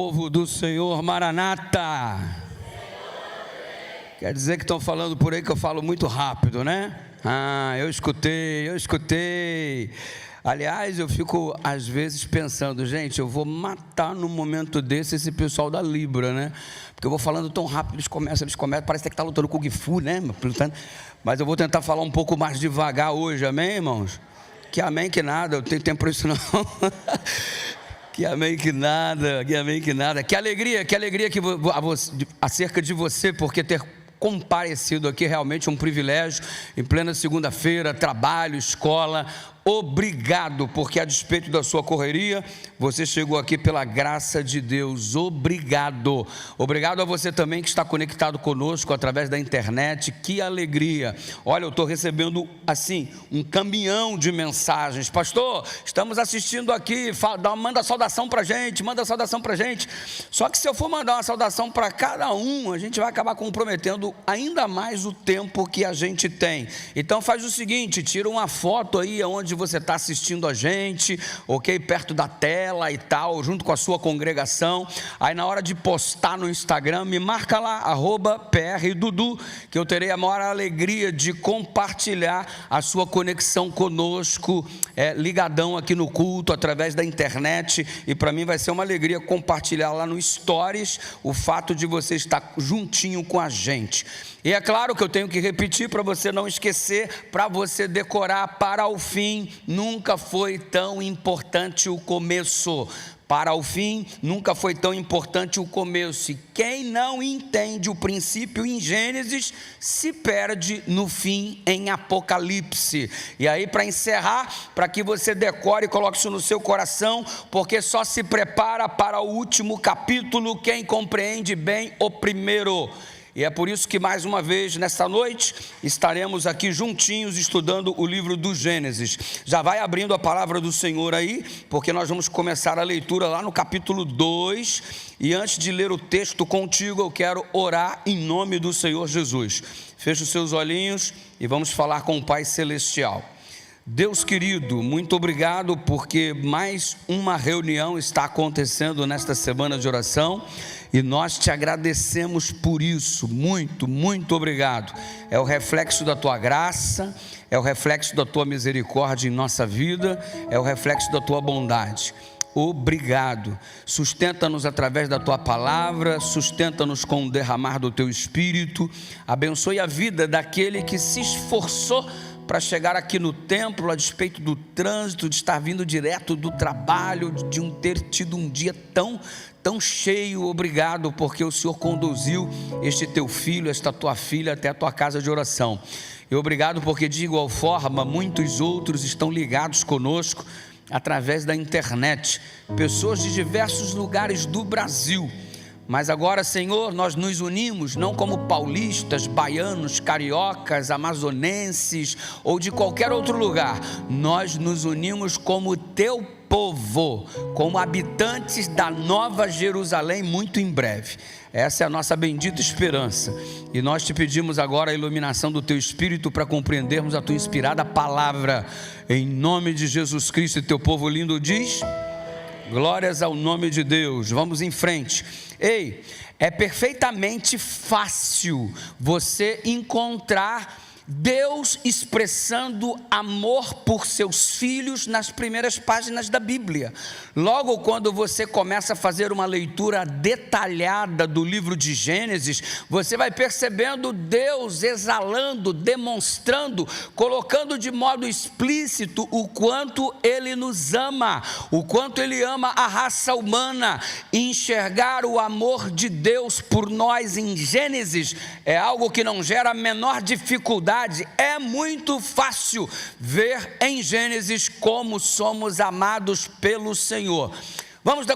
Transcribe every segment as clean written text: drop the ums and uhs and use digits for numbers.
Povo do Senhor, Maranata. Quer dizer que estão falando por aí que eu falo muito rápido, né? Eu escutei. Aliás, eu fico às vezes pensando, gente, eu vou matar num momento desse esse pessoal da Libra, né? Porque eu vou falando tão rápido, eles começam, parece que está lutando com o Kung Fu, né? Mas eu vou tentar falar um pouco mais devagar hoje, amém, irmãos? Que amém que nada, eu tenho tempo para isso não. Que amém que nada, que amém que nada. Que alegria que acerca de você, porque ter comparecido aqui é realmente um privilégio, em plena segunda-feira, trabalho, escola. Obrigado, porque a despeito da sua correria, você chegou aqui pela graça de Deus. Obrigado. Obrigado a você também que está conectado conosco através da internet. Que alegria. Olha, eu estou recebendo assim um caminhão de mensagens. Pastor, estamos assistindo aqui, manda saudação para a gente, Só que se eu for mandar uma saudação para cada um, a gente vai acabar comprometendo ainda mais o tempo que a gente tem. Então faz o seguinte, tira uma foto aí onde você está assistindo a gente, ok? Perto da tela e tal, junto com a sua congregação. Aí na hora de postar no Instagram, me marca lá, @PRDudu, que eu terei a maior alegria de compartilhar a sua conexão conosco, ligadão aqui no culto, através da internet. E para mim vai ser uma alegria compartilhar lá no Stories o fato de você estar juntinho com a gente. E é claro que eu tenho que repetir para você não esquecer, para você decorar: para o fim nunca foi tão importante o começo. Para o fim nunca foi tão importante o começo. E quem não entende o princípio em Gênesis se perde no fim em Apocalipse. E aí, para encerrar, para que você decore e coloque isso no seu coração, porque só se prepara para o último capítulo quem compreende bem o primeiro. E é por isso que mais uma vez, nesta noite, estaremos aqui juntinhos estudando o livro do Gênesis. Já vai abrindo a palavra do Senhor aí, porque nós vamos começar a leitura lá no capítulo 2. E antes de ler o texto contigo, eu quero orar em nome do Senhor Jesus. Feche os seus olhinhos e vamos falar com o Pai Celestial. Deus querido, muito obrigado, porque mais uma reunião está acontecendo nesta semana de oração, e nós te agradecemos por isso. Muito, muito obrigado. É o reflexo da tua graça, é o reflexo da tua misericórdia em nossa vida, é o reflexo da tua bondade. Obrigado. Sustenta-nos através da tua palavra, sustenta-nos com o derramar do teu Espírito. Abençoe a vida daquele que se esforçou para chegar aqui no templo, a despeito do trânsito, de estar vindo direto do trabalho, de ter tido um dia tão cheio. Obrigado, porque o Senhor conduziu este teu filho, esta tua filha até a tua casa de oração. E obrigado porque de igual forma muitos outros estão ligados conosco através da internet, pessoas de diversos lugares do Brasil. Mas agora, Senhor, nós nos unimos não como paulistas, baianos, cariocas, amazonenses ou de qualquer outro lugar. Nós nos unimos como teu povo, como habitantes da Nova Jerusalém muito em breve. Essa é a nossa bendita esperança. E nós te pedimos agora a iluminação do teu Espírito para compreendermos a tua inspirada palavra. Em nome de Jesus Cristo. E teu povo lindo diz: glórias ao nome de Deus. Vamos em frente. Ei, é perfeitamente fácil você encontrar Deus expressando amor por seus filhos nas primeiras páginas da Bíblia. Logo quando você começa a fazer uma leitura detalhada do livro de Gênesis, você vai percebendo Deus exalando, demonstrando, colocando de modo explícito o quanto Ele nos ama, o quanto Ele ama a raça humana. E enxergar o amor de Deus por nós em Gênesis é algo que não gera a menor dificuldade. É muito fácil ver em Gênesis como somos amados pelo Senhor. Vamos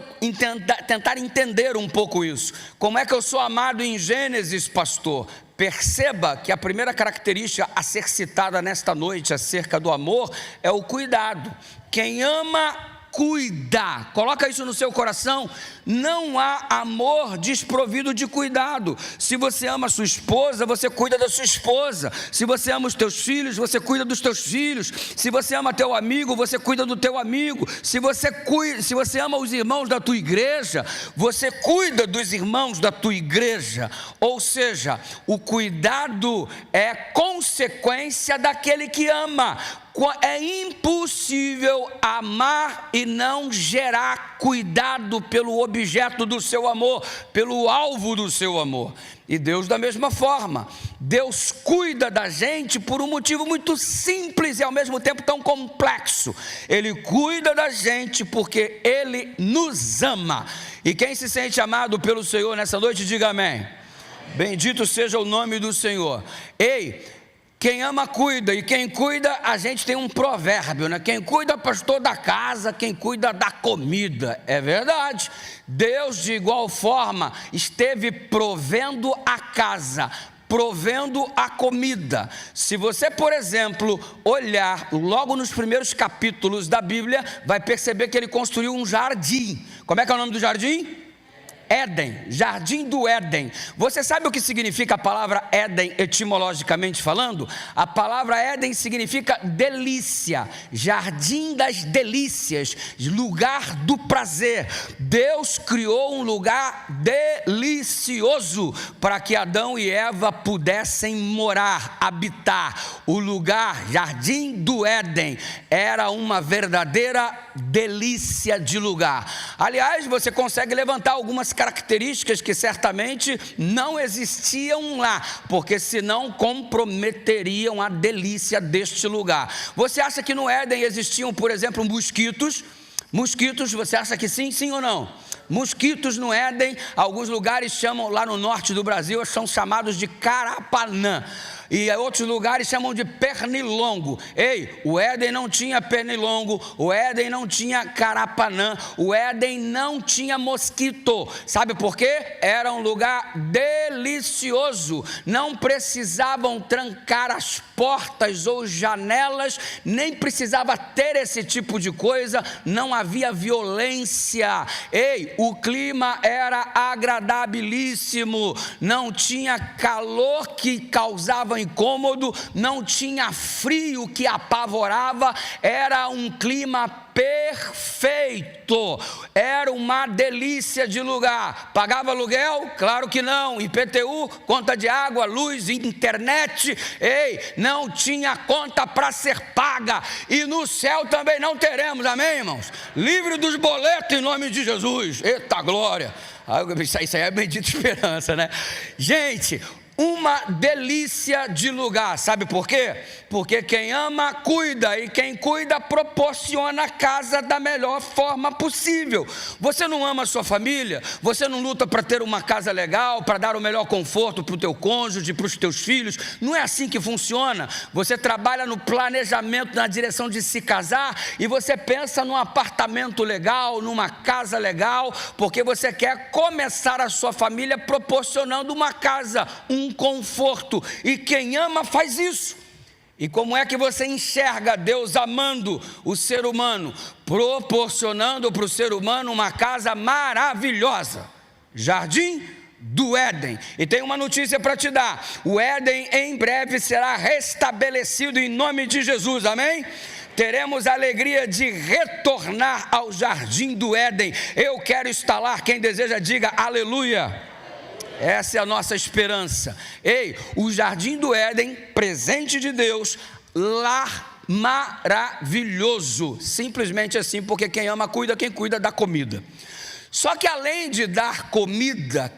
tentar entender um pouco isso. Como é que eu sou amado em Gênesis, pastor? Perceba que a primeira característica a ser citada nesta noite acerca do amor é o cuidado. Quem ama cuida. Coloca isso no seu coração. Não há amor desprovido de cuidado. Se você ama a sua esposa, você cuida da sua esposa. Se você ama os teus filhos, você cuida dos teus filhos. Se você ama teu amigo, você cuida do teu amigo. Se você ama os irmãos da tua igreja, você cuida dos irmãos da tua igreja. Ou seja, o cuidado é consequência daquele que ama. É impossível amar e não gerar cuidado pelo objeto do seu amor, pelo alvo do seu amor. E Deus da mesma forma. Deus cuida da gente por um motivo muito simples e ao mesmo tempo tão complexo. Ele cuida da gente porque Ele nos ama. E quem se sente amado pelo Senhor nessa noite, diga amém. Bendito seja o nome do Senhor. Ei, quem ama cuida, e quem cuida, a gente tem um provérbio, né? Quem cuida, pastor da casa, quem cuida da comida. É verdade. Deus de igual forma esteve provendo a casa, provendo a comida. Se você, por exemplo, olhar logo nos primeiros capítulos da Bíblia, vai perceber que ele construiu um jardim. Como é que é o nome do jardim? Éden, jardim do Éden. Você sabe o que significa a palavra Éden etimologicamente falando? A palavra Éden significa delícia, jardim das delícias, lugar do prazer. Deus criou um lugar delicioso para que Adão e Eva pudessem morar, habitar. O lugar, jardim do Éden, era uma verdadeira delícia de lugar. Aliás, você consegue levantar algumas características que certamente não existiam lá, porque senão comprometeriam a delícia deste lugar. Você acha que no Éden existiam, por exemplo, mosquitos? Mosquitos, você acha que sim, sim ou não? Mosquitos no Éden, alguns lugares chamam, lá no norte do Brasil, são chamados de carapanã. E outros lugares chamam de pernilongo. Ei, o Éden não tinha pernilongo, o Éden não tinha carapanã, o Éden não tinha mosquito. Sabe por quê? Era um lugar delicioso. Não precisavam trancar as portas ou janelas, nem precisava ter esse tipo de coisa, não havia violência. Ei, o clima era agradabilíssimo, não tinha calor que causava incômodo, não tinha frio que apavorava, era um clima perfeito, era uma delícia de lugar. Pagava aluguel? Claro que não. IPTU, conta de água, luz, internet, ei, não tinha conta para ser paga, e no céu também não teremos, amém, irmãos? Livre dos boletos em nome de Jesus. Eita glória, isso aí é bendita esperança, né? Gente, uma delícia de lugar. Sabe por quê? Porque quem ama cuida, e quem cuida proporciona a casa da melhor forma possível. Você não ama a sua família? Você não luta para ter uma casa legal, para dar o melhor conforto para o teu cônjuge, para os teus filhos? Não é assim que funciona. Você trabalha no planejamento, na direção de se casar, e você pensa num apartamento legal, numa casa legal, porque você quer começar a sua família proporcionando uma casa, um conforto. E quem ama faz isso. E como é que você enxerga Deus amando o ser humano? Proporcionando para o ser humano uma casa maravilhosa, jardim do Éden. E tem uma notícia para te dar: o Éden em breve será restabelecido em nome de Jesus, amém? Teremos a alegria de retornar ao jardim do Éden. Eu quero estar lá. Quem deseja, diga aleluia. Essa é a nossa esperança. Ei, o jardim do Éden, presente de Deus, lar maravilhoso. Simplesmente assim, porque quem ama cuida, quem cuida dá comida. Só que além de dar comida,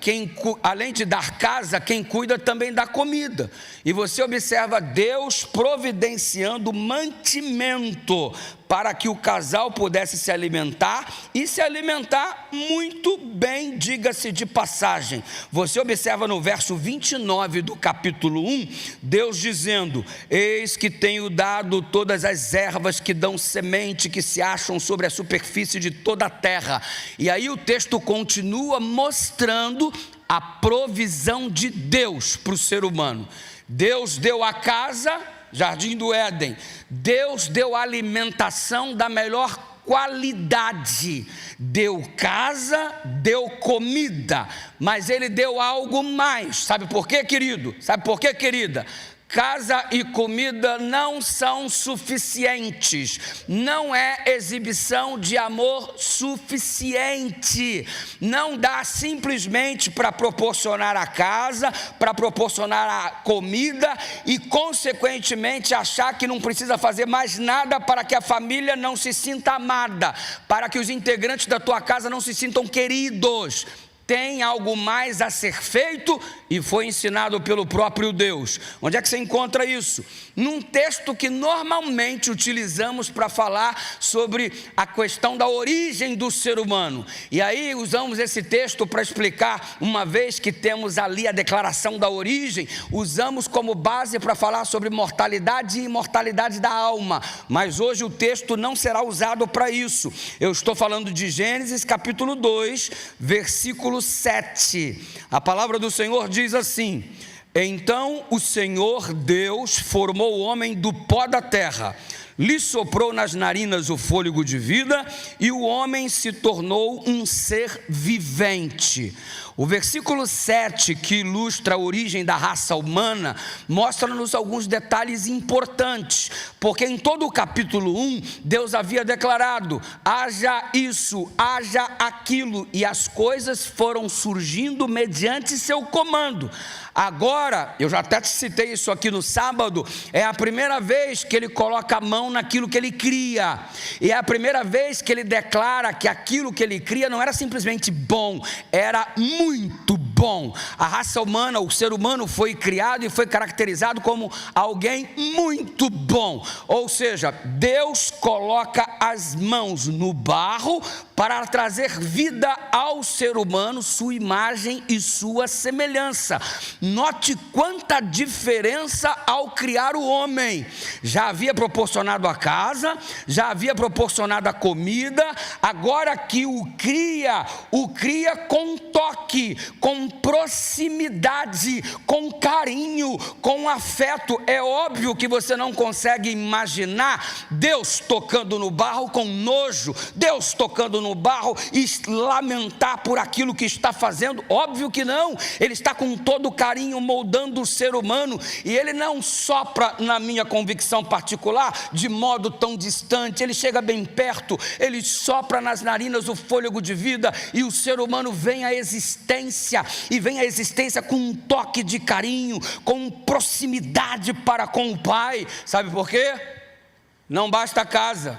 além de dar casa, quem cuida também dá comida. E você observa Deus providenciando mantimento para que o casal pudesse se alimentar, e se alimentar muito bem, diga-se de passagem. Você observa no verso 29 do capítulo 1, Deus dizendo: eis que tenho dado todas as ervas que dão semente, que se acham sobre a superfície de toda a terra. E aí o texto continua mostrando a provisão de Deus para o ser humano. Deus deu a casa, jardim do Éden. Deus deu a alimentação da melhor qualidade. Deu casa, deu comida, mas ele deu algo mais. Sabe por quê, querido? Sabe por quê, querida? Casa e comida não são suficientes, não é exibição de amor suficiente, não dá simplesmente para proporcionar a casa, para proporcionar a comida e consequentemente achar que não precisa fazer mais nada para que a família não se sinta amada, para que os integrantes da tua casa não se sintam queridos. Tem algo mais a ser feito e foi ensinado pelo próprio Deus. Onde é que você encontra isso? Num texto que normalmente utilizamos para falar sobre a questão da origem do ser humano. E aí usamos esse texto para explicar, uma vez que temos ali a declaração da origem, usamos como base para falar sobre mortalidade e imortalidade da alma. Mas hoje o texto não será usado para isso. Eu estou falando de Gênesis capítulo 2, versículo 7, a palavra do Senhor diz assim: então o Senhor Deus formou o homem do pó da terra, lhe soprou nas narinas o fôlego de vida e o homem se tornou um ser vivente. O versículo 7, que ilustra a origem da raça humana, mostra-nos alguns detalhes importantes, porque em todo o capítulo 1, Deus havia declarado: haja isso, haja aquilo, e as coisas foram surgindo mediante seu comando. Agora, eu já até te citei isso aqui no sábado, é a primeira vez que ele coloca a mão naquilo que ele cria, e é a primeira vez que ele declara que aquilo que ele cria não era simplesmente bom, era muito bom. A raça humana, o ser humano foi criado e foi caracterizado como alguém muito bom, ou seja, Deus coloca as mãos no barro para trazer vida ao ser humano, sua imagem e sua semelhança. Note quanta diferença ao criar o homem. Já havia proporcionado a casa, já havia proporcionado a comida, agora que o cria com toque, com proximidade, com carinho, com afeto. É óbvio que você não consegue imaginar Deus tocando no barro com nojo, Deus tocando no barro e lamentar por aquilo que está fazendo. Óbvio que não. Ele está com todo o carinho moldando o ser humano, e ele não sopra, na minha convicção particular, de modo tão distante. Ele chega bem perto, ele sopra nas narinas o fôlego de vida, e o ser humano vem à existência, e vem à existência com um toque de carinho, com proximidade para com o Pai. Sabe por quê? Não basta a casa,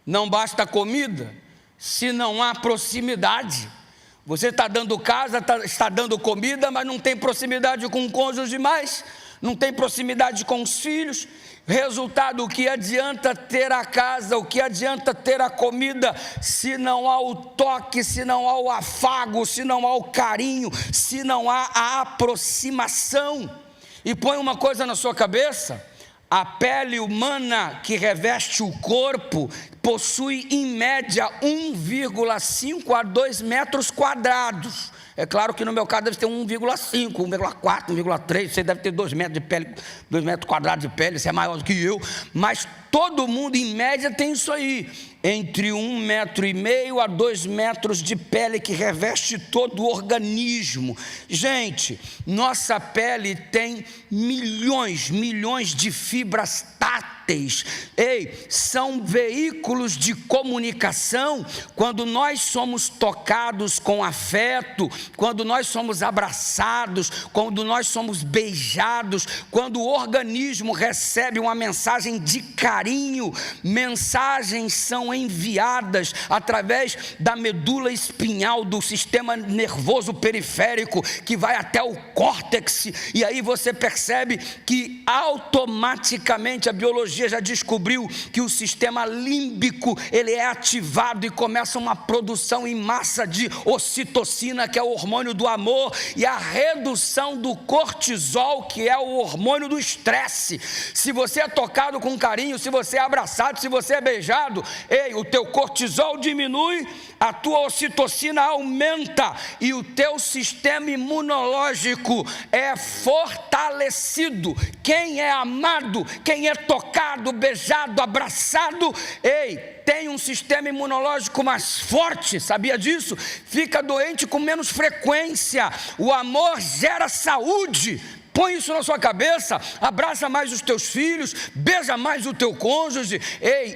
não basta a comida, se não há proximidade. Você está dando casa, está dando comida, mas não tem proximidade com o cônjuge mais, não tem proximidade com os filhos. Resultado: o que adianta ter a casa, o que adianta ter a comida, se não há o toque, se não há o afago, se não há o carinho, se não há a aproximação. E põe uma coisa na sua cabeça: a pele humana que reveste o corpo possui em média 1,5 a 2 metros quadrados. É claro que no meu caso deve ter 1,5, 1,4, 1,3, você deve ter 2 metros de pele, 2 metros quadrados de pele, você é maior do que eu, mas todo mundo em média tem isso aí, entre 1,5 metro a 2 metros de pele que reveste todo o organismo. Gente, nossa pele tem milhões de fibras táteis. São veículos de comunicação. Quando nós somos tocados com afeto, quando nós somos abraçados, quando nós somos beijados, quando o organismo recebe uma mensagem de carinho, mensagens são enviadas através da medula espinhal do sistema nervoso periférico, que vai até o córtex, e aí você percebe que automaticamente a biologia já descobriu que o sistema límbico ele é ativado e começa uma produção em massa de ocitocina, que é o hormônio do amor, e a redução do cortisol, que é o hormônio do estresse. Se você é tocado com carinho, se você é abraçado, se você é beijado, o teu cortisol diminui, a tua ocitocina aumenta e o teu sistema imunológico é fortalecido. Quem é amado, quem é tocado, beijado, abraçado, tem um sistema imunológico mais forte, sabia disso? Fica doente com menos frequência. O amor gera saúde. Põe isso na sua cabeça, abraça mais os teus filhos, beija mais o teu cônjuge.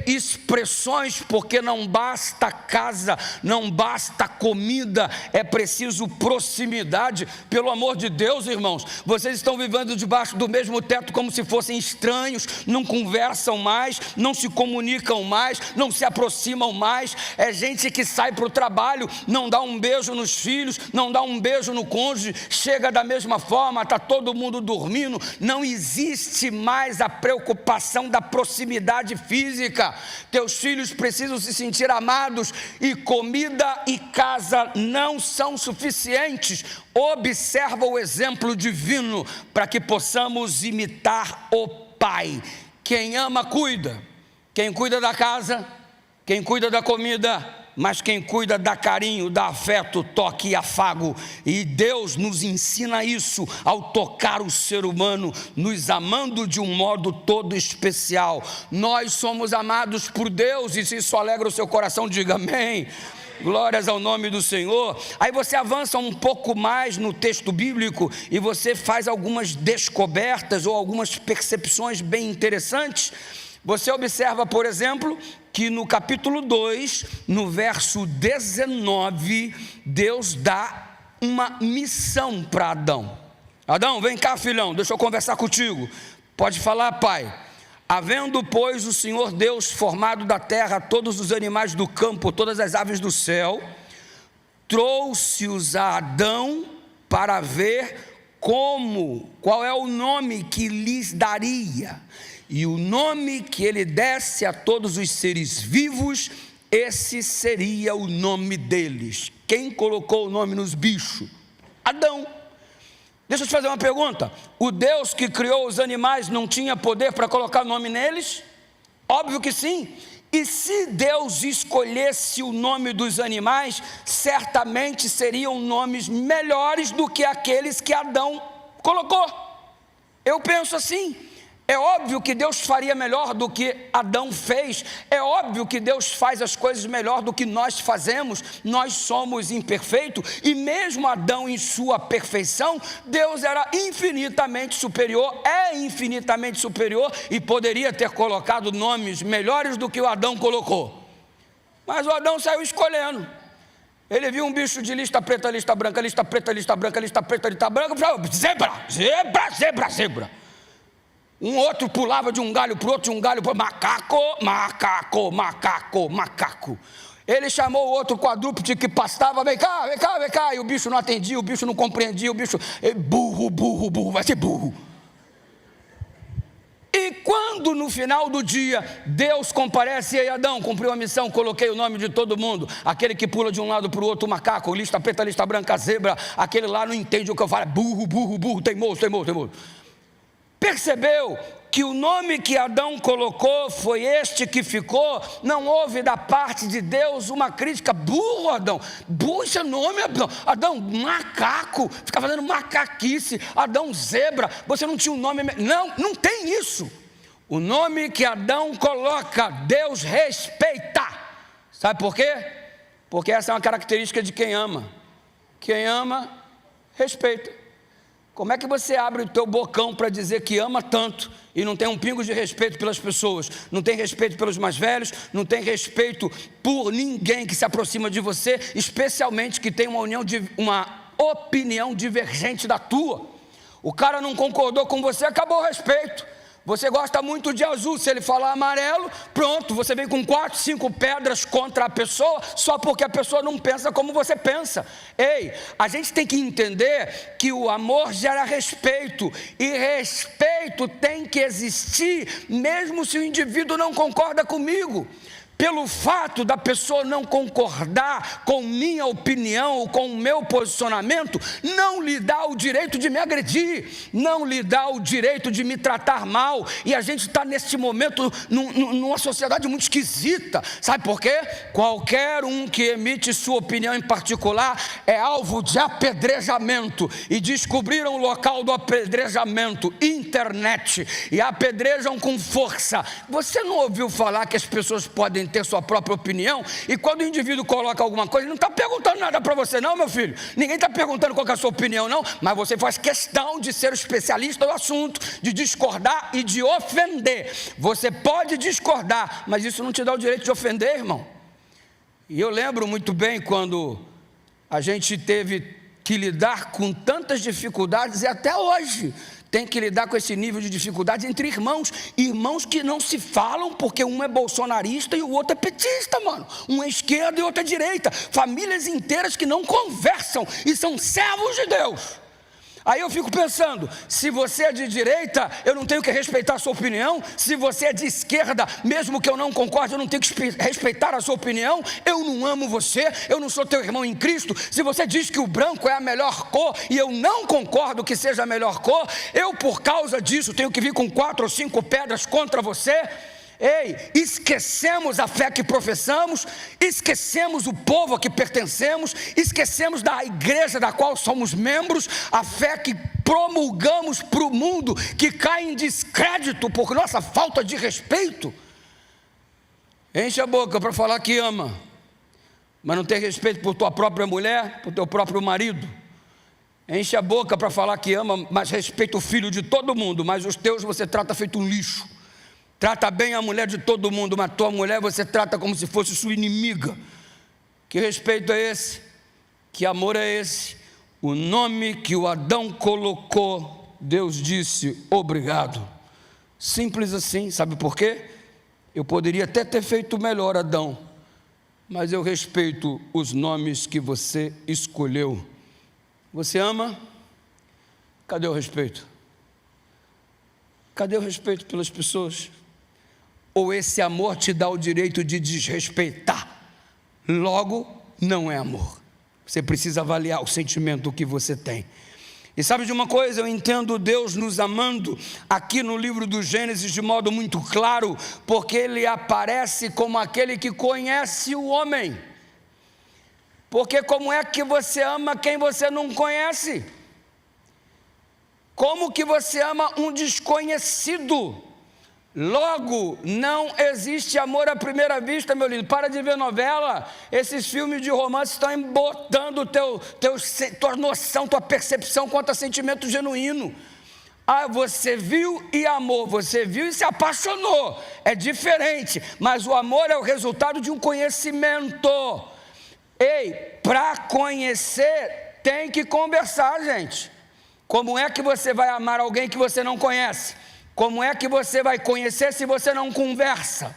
Expressões, porque não basta casa, não basta comida, é preciso proximidade. Pelo amor de Deus, irmãos, vocês estão vivendo debaixo do mesmo teto como se fossem estranhos, não conversam mais, não se comunicam mais, não se aproximam mais. É gente que sai para o trabalho, não dá um beijo nos filhos, não dá um beijo no cônjuge, chega da mesma forma, está todo mundo dormindo. Não existe mais a preocupação da proximidade física. Teus filhos precisam se sentir amados, e comida e casa não são suficientes. Observa o exemplo divino para que possamos imitar o Pai. Quem ama, cuida. Quem cuida da casa, quem cuida da comida, mas quem cuida dá carinho, dá afeto, toque e afago. E Deus nos ensina isso ao tocar o ser humano, nos amando de um modo todo especial. Nós somos amados por Deus, e se isso alegra o seu coração, diga amém. Glórias ao nome do Senhor. Aí você avança um pouco mais no texto bíblico e você faz algumas descobertas ou algumas percepções bem interessantes. Você observa, por exemplo, que no capítulo 2, no verso 19, Deus dá uma missão para Adão. Adão, vem cá, filhão, deixa eu conversar contigo. Pode falar, pai. Havendo, pois, o Senhor Deus formado da terra todos os animais do campo, todas as aves do céu, trouxe-os a Adão para ver qual é o nome que lhes daria. E o nome que ele desse a todos os seres vivos, esse seria o nome deles. Quem colocou o nome nos bichos? Adão. Deixa eu te fazer uma pergunta. O Deus que criou os animais não tinha poder para colocar nome neles? Óbvio que sim. E se Deus escolhesse o nome dos animais, certamente seriam nomes melhores do que aqueles que Adão colocou. Eu penso assim. É óbvio que Deus faria melhor do que Adão fez. É óbvio que Deus faz as coisas melhor do que nós fazemos. Nós somos imperfeitos. E mesmo Adão em sua perfeição, Deus era infinitamente superior. É infinitamente superior. E poderia ter colocado nomes melhores do que o Adão colocou. Mas o Adão saiu escolhendo. Ele viu um bicho de lista preta, lista branca, lista preta, lista branca, lista preta, lista branca. Zebra, zebra, zebra, zebra. Um outro pulava de um galho para o outro, de um galho para o outro. Macaco, macaco, macaco, macaco. Ele chamou o outro quadrúpede que pastava, vem cá, vem cá, vem cá. E o bicho não atendia, o bicho não compreendia, o bicho, burro, burro, burro, vai ser burro. E quando no final do dia Deus comparece, e aí Adão, cumpriu a missão, coloquei o nome de todo mundo, aquele que pula de um lado para o outro, macaco, lista preta, lista branca, zebra, aquele lá não entende o que eu falo, burro, burro, burro, teimoso, teimoso, teimoso. Percebeu que o nome que Adão colocou foi este que ficou? Não houve da parte de Deus uma crítica. Burro, Adão, burro, esse é nome, Adão. Adão, macaco, fica fazendo macaquice. Adão, zebra, você não tinha um nome. Não, não tem isso. O nome que Adão coloca, Deus respeita. Sabe por quê? Porque essa é uma característica de quem ama. Quem ama, respeita. Como é que você abre o teu bocão para dizer que ama tanto e não tem um pingo de respeito pelas pessoas, não tem respeito pelos mais velhos, não tem respeito por ninguém que se aproxima de você, especialmente que tem uma opinião divergente da tua? O cara não concordou com você, acabou o respeito. Você gosta muito de azul, se ele falar amarelo, pronto, você vem com 4, 5 pedras contra a pessoa, só porque a pessoa não pensa como você pensa. Ei, a gente tem que entender que o amor gera respeito, e respeito tem que existir, mesmo se o indivíduo não concorda comigo. pelo fato da pessoa não concordar com minha opinião ou com o meu posicionamento, não lhe dá o direito de me agredir, não lhe dá o direito de me tratar mal. E a gente está neste momento numa sociedade muito esquisita. Sabe por quê? Qualquer um que emite sua opinião em particular é alvo de apedrejamento. E descobriram o local do apedrejamento: internet. E apedrejam com força. Você não ouviu falar que as pessoas podem ter sua própria opinião? E quando o indivíduo coloca alguma coisa, ele não está perguntando nada para você não, meu filho. Ninguém está perguntando qual é a sua opinião não, mas você faz questão de ser o especialista do assunto, de discordar e de ofender. Você pode discordar, mas isso não te dá o direito de ofender, irmão. E eu lembro muito bem quando a gente teve que lidar com tantas dificuldades, e até hoje tem que lidar com esse nível de dificuldade entre irmãos que não se falam, porque um é bolsonarista e o outro é petista, mano. Um é esquerda e outro é direita. Famílias inteiras que não conversam e são servos de Deus. Aí eu fico pensando, se você é de direita, eu não tenho que respeitar a sua opinião. Se você é de esquerda, mesmo que eu não concorde, eu não tenho que respeitar a sua opinião. Eu não amo você, eu não sou teu irmão em Cristo. Se você diz que o branco é a melhor cor e eu não concordo que seja a melhor cor, eu, por causa disso, tenho que vir com 4 ou 5 pedras contra você. Ei, esquecemos a fé que professamos, esquecemos o povo a que pertencemos, esquecemos da igreja da qual somos membros, a fé que promulgamos para o mundo, que cai em descrédito por nossa falta de respeito. Enche a boca para falar que ama, mas não tem respeito por tua própria mulher, por teu próprio marido. Enche a boca para falar que ama, mas respeita o filho de todo mundo, mas os teus você trata feito um lixo. Trata bem a mulher de todo mundo, mas tua mulher você trata como se fosse sua inimiga. Que respeito é esse? Que amor é esse? O nome que o Adão colocou, Deus disse obrigado. Simples assim, sabe por quê? Eu poderia até ter feito melhor, Adão, mas eu respeito os nomes que você escolheu. Você ama? Cadê o respeito? Cadê o respeito pelas pessoas? Ou esse amor te dá o direito de desrespeitar? Logo, não é amor. Você precisa avaliar o sentimento que você tem. E sabe de uma coisa? Eu entendo Deus nos amando aqui no livro do Gênesis de modo muito claro, porque Ele aparece como aquele que conhece o homem. Porque como é que você ama quem você não conhece? Como que você ama um desconhecido? Logo, não existe amor à primeira vista, meu lindo. Para de ver novela. Esses filmes de romance estão embotando tua noção, tua percepção quanto a sentimento genuíno. Ah, você viu e amou, você viu e se apaixonou. É diferente, mas o amor é o resultado de um conhecimento. Ei, para conhecer, tem que conversar, gente. Como é que você vai amar alguém que você não conhece? Como é que você vai conhecer se você não conversa?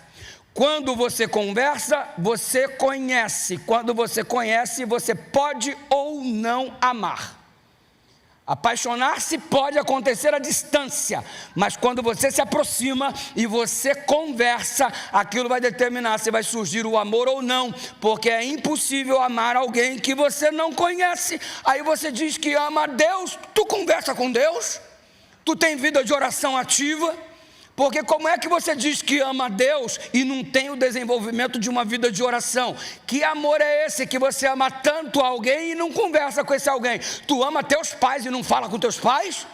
Quando você conversa, você conhece. Quando você conhece, você pode ou não amar. Apaixonar-se pode acontecer à distância, mas quando você se aproxima e você conversa, aquilo vai determinar se vai surgir o amor ou não, porque é impossível amar alguém que você não conhece. Aí você diz que ama a Deus, tu conversa com Deus? Tu tem vida de oração ativa? Porque como é que você diz que ama a Deus e não tem o desenvolvimento de uma vida de oração? Que amor é esse que você ama tanto alguém e não conversa com esse alguém? Tu ama teus pais e não fala com teus pais?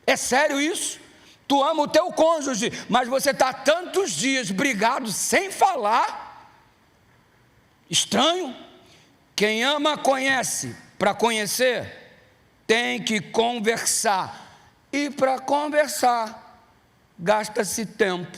É sério isso? Tu ama o teu cônjuge, mas você está tantos dias brigado sem falar? Estranho. Quem ama conhece. Para conhecer, tem que conversar. E para conversar, gasta-se tempo.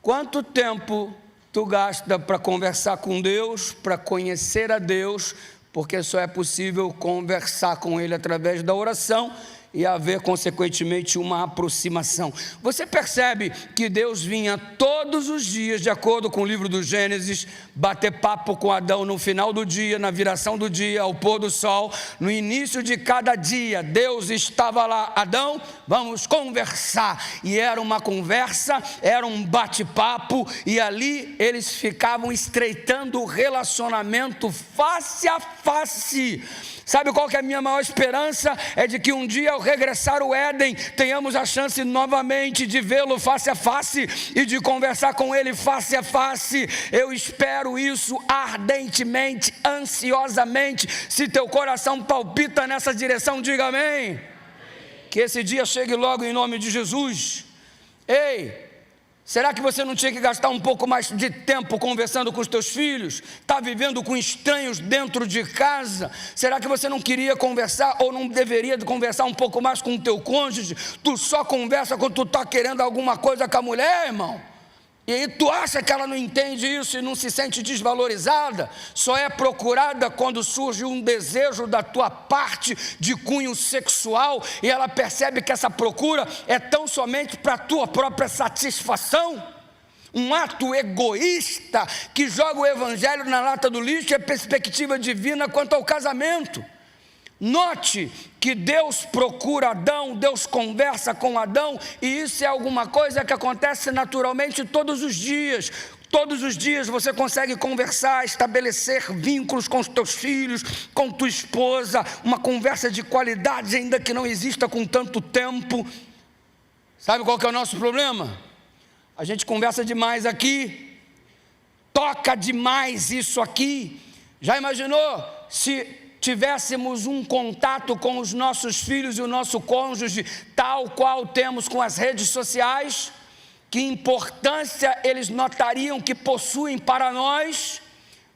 Quanto tempo tu gasta para conversar com Deus, para conhecer a Deus? Porque só é possível conversar com Ele através da oração. e haver, consequentemente, uma aproximação. Você percebe que Deus vinha todos os dias, de acordo com o livro do Gênesis, bater papo com Adão no final do dia, na viração do dia, ao pôr do sol, no início de cada dia. Deus estava lá: Adão, vamos conversar. E era uma conversa, era um bate-papo, e ali eles ficavam estreitando o relacionamento face a face. Sabe qual que é a minha maior esperança? É de que um dia, ao regressar ao Éden, tenhamos a chance novamente de vê-lo face a face e de conversar com ele face a face. Eu espero isso ardentemente, ansiosamente. Se teu coração palpita nessa direção, diga amém. Que esse dia chegue logo em nome de Jesus. Ei, será que você não tinha que gastar um pouco mais de tempo conversando com os teus filhos? Está vivendo com estranhos dentro de casa? Será que você não queria conversar ou não deveria conversar um pouco mais com o teu cônjuge? Tu só conversa quando tu está querendo alguma coisa com a mulher, irmão? E aí tu acha que ela não entende isso e não se sente desvalorizada? Só é procurada quando surge um desejo da tua parte de cunho sexual e ela percebe que essa procura é tão somente para a tua própria satisfação? Um ato egoísta que joga o evangelho na lata do lixo e a perspectiva divina quanto ao casamento. Note que Deus procura Adão, Deus conversa com Adão, e isso é alguma coisa que acontece naturalmente todos os dias. Todos os dias você consegue conversar, estabelecer vínculos com os teus filhos, com tua esposa, uma conversa de qualidade, ainda que não exista com tanto tempo. Sabe qual que é o nosso problema? A gente conversa demais aqui, toca demais isso aqui. Já imaginou se tivéssemos um contato com os nossos filhos e o nosso cônjuge tal qual temos com as redes sociais? Que importância eles notariam que possuem para nós?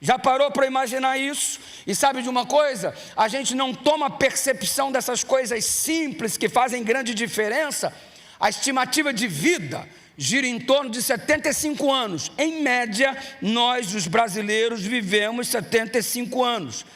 Já parou para imaginar isso? E sabe de uma coisa? A gente não toma percepção dessas coisas simples que fazem grande diferença. A estimativa de vida gira em torno de 75 anos. Em média, nós, os brasileiros, vivemos 75 anos.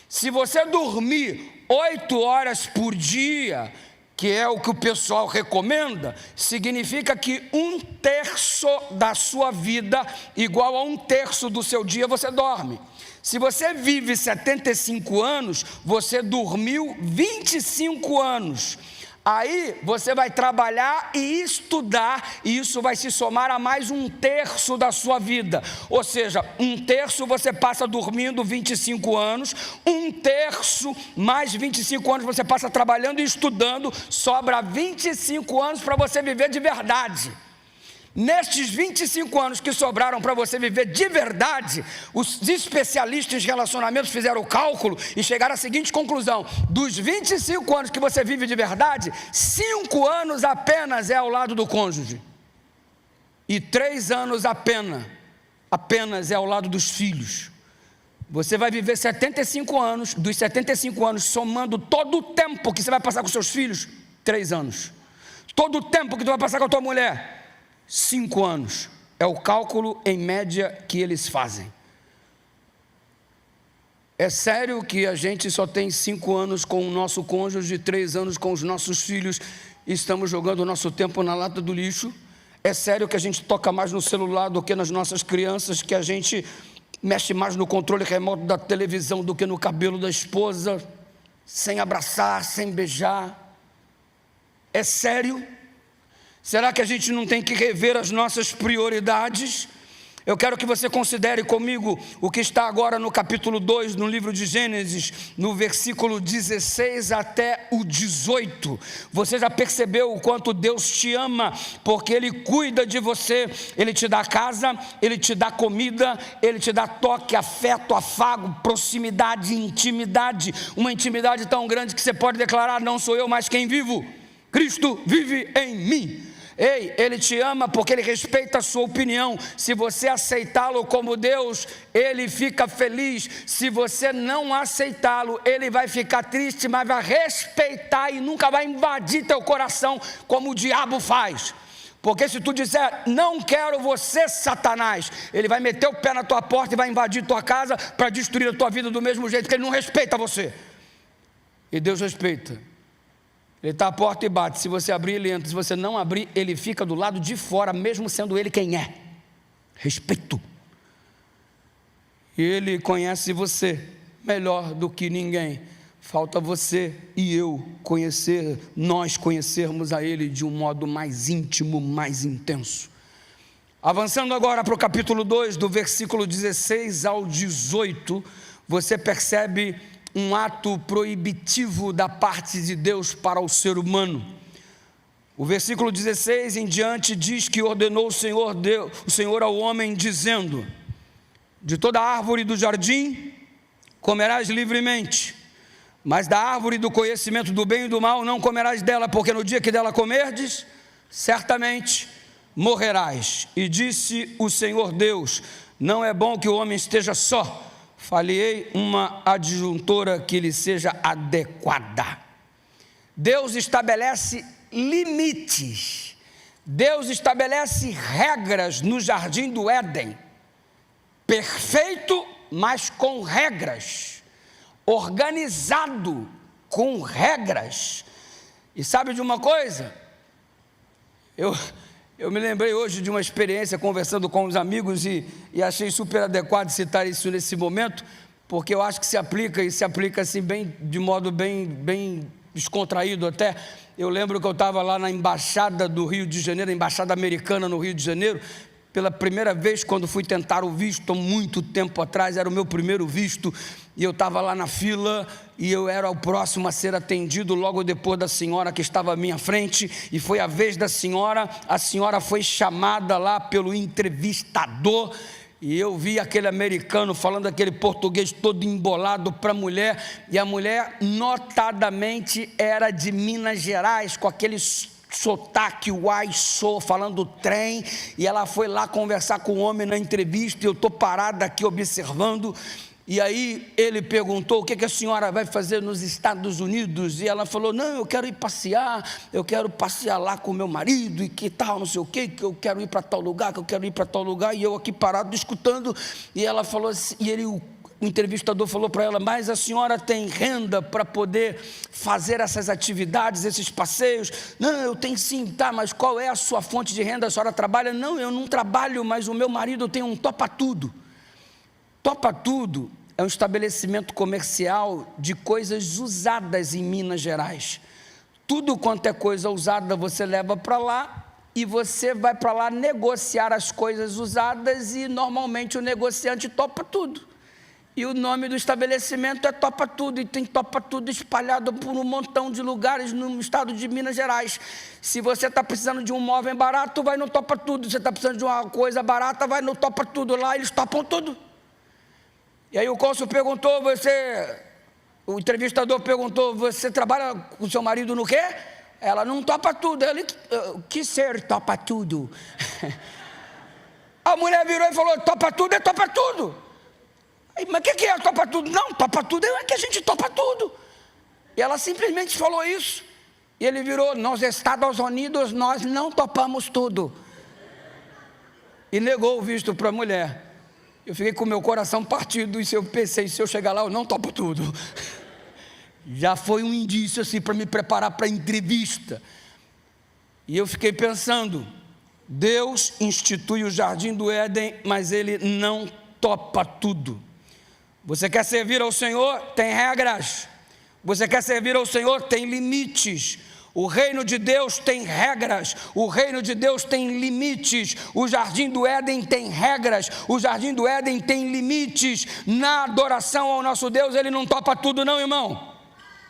Se você dormir 8 horas por dia, que é o que o pessoal recomenda, significa que 1/3 da sua vida, igual a 1/3 do seu dia, você dorme. Se você vive 75 anos, você dormiu 25 anos. Aí você vai trabalhar e estudar, e isso vai se somar a mais 1/3 da sua vida. Ou seja, 1/3 você passa dormindo 25 anos, 1/3 mais 25 anos você passa trabalhando e estudando, sobra 25 anos para você viver de verdade. Nestes 25 anos que sobraram para você viver de verdade, os especialistas em relacionamentos fizeram o cálculo e chegaram à seguinte conclusão: dos 25 anos que você vive de verdade, 5 anos apenas é ao lado do cônjuge, e 3 anos apenas é ao lado dos filhos. Você vai viver 75 anos, dos 75 anos, somando todo o tempo que você vai passar com seus filhos, 3 anos. Todo o tempo que você vai passar com a tua mulher, 5 anos, é o cálculo em média que eles fazem. É sério que a gente só tem 5 anos com o nosso cônjuge, 3 anos com os nossos filhos, e estamos jogando o nosso tempo na lata do lixo? É sério que a gente toca mais no celular do que nas nossas crianças, que a gente mexe mais no controle remoto da televisão do que no cabelo da esposa, sem abraçar, sem beijar? É sério? Será que a gente não tem que rever as nossas prioridades? Eu quero que você considere comigo o que está agora no capítulo 2, no livro de Gênesis, no versículo 16 até o 18. Você já percebeu o quanto Deus te ama, porque Ele cuida de você, Ele te dá casa, Ele te dá comida, Ele te dá toque, afeto, afago, proximidade, intimidade, uma intimidade tão grande que você pode declarar: não sou eu mais quem vivo, Cristo vive em mim. Ei, Ele te ama porque Ele respeita a sua opinião. Se você aceitá-lo como Deus, Ele fica feliz. Se você não aceitá-lo, Ele vai ficar triste, mas vai respeitar e nunca vai invadir teu coração como o diabo faz. Porque se tu disser: não quero você, Satanás, ele vai meter o pé na tua porta e vai invadir tua casa para destruir a tua vida do mesmo jeito, porque ele não respeita você. E Deus respeita. Ele está à porta e bate. Se você abrir, ele entra. Se você não abrir, ele fica do lado de fora, mesmo sendo ele quem é. Respeito. Ele conhece você melhor do que ninguém. Falta você e eu nós conhecermos a Ele de um modo mais íntimo, mais intenso. Avançando agora para o capítulo 2, do versículo 16 ao 18, você percebe um ato proibitivo da parte de Deus para o ser humano. O versículo 16 em diante diz que ordenou o Senhor ao homem, dizendo: de toda árvore do jardim comerás livremente, mas da árvore do conhecimento do bem e do mal não comerás dela, porque no dia que dela comerdes, certamente morrerás. E disse o Senhor Deus: não é bom que o homem esteja só, falei uma adjuntora que lhe seja adequada. Deus estabelece limites, Deus estabelece regras no jardim do Éden, perfeito, mas com regras, organizado com regras. E sabe de uma coisa? Eu me lembrei hoje de uma experiência conversando com os amigos e achei super adequado citar isso nesse momento, porque eu acho que se aplica assim bem, de modo bem descontraído até. Eu lembro que eu estava lá na embaixada do Rio de Janeiro, a embaixada americana no Rio de Janeiro, pela primeira vez quando fui tentar o visto, há muito tempo atrás, era o meu primeiro visto, e eu estava lá na fila, e eu era o próximo a ser atendido, logo depois da senhora que estava à minha frente, e foi a vez da senhora, a senhora foi chamada lá pelo entrevistador, e eu vi aquele americano falando aquele português todo embolado para a mulher, e a mulher notadamente era de Minas Gerais, com aquele sotaque falando trem, e ela foi lá conversar com o homem na entrevista, e eu estou parado aqui observando, e aí ele perguntou: o que a senhora vai fazer nos Estados Unidos? E ela falou: não, eu quero ir passear, eu quero passear lá com meu marido, e que tal, não sei o que eu quero ir para tal lugar, e eu aqui parado escutando, e ela falou assim, o entrevistador falou para ela: mas a senhora tem renda para poder fazer essas atividades, esses passeios? Não, eu tenho sim. Tá, mas qual é a sua fonte de renda? A senhora trabalha? Não, eu não trabalho, mas o meu marido tem um Topa Tudo. Topa Tudo é um estabelecimento comercial de coisas usadas em Minas Gerais. Tudo quanto é coisa usada você leva para lá, e você vai para lá negociar as coisas usadas, e normalmente o negociante topa tudo. E o nome do estabelecimento é Topa Tudo, e tem Topa Tudo espalhado por um montão de lugares no estado de Minas Gerais. Se você está precisando de um móvel barato, vai no Topa Tudo. Se você está precisando de uma coisa barata, vai no Topa Tudo. Lá eles topam tudo. E aí o cônsul perguntou: o entrevistador perguntou: você trabalha com seu marido no quê? Ela: não topa tudo. Ele: que ser topa tudo? A mulher virou e falou: topa tudo é topa tudo. Mas o que é topa tudo? Não, topa tudo é que a gente topa tudo. E ela simplesmente falou isso. E ele virou: nos Estados Unidos nós não topamos tudo. E negou o visto para a mulher. Eu fiquei com o meu coração partido, e eu pensei: se eu chegar lá, eu não topo tudo. Já foi um indício assim para me preparar para a entrevista. E eu fiquei pensando: Deus institui o jardim do Éden, mas Ele não topa tudo. Você quer servir ao Senhor? Tem regras. Você quer servir ao Senhor? Tem limites. O reino de Deus tem regras, o reino de Deus tem limites, o jardim do Éden tem regras, o jardim do Éden tem limites. Na adoração ao nosso Deus, Ele não topa tudo não, irmão.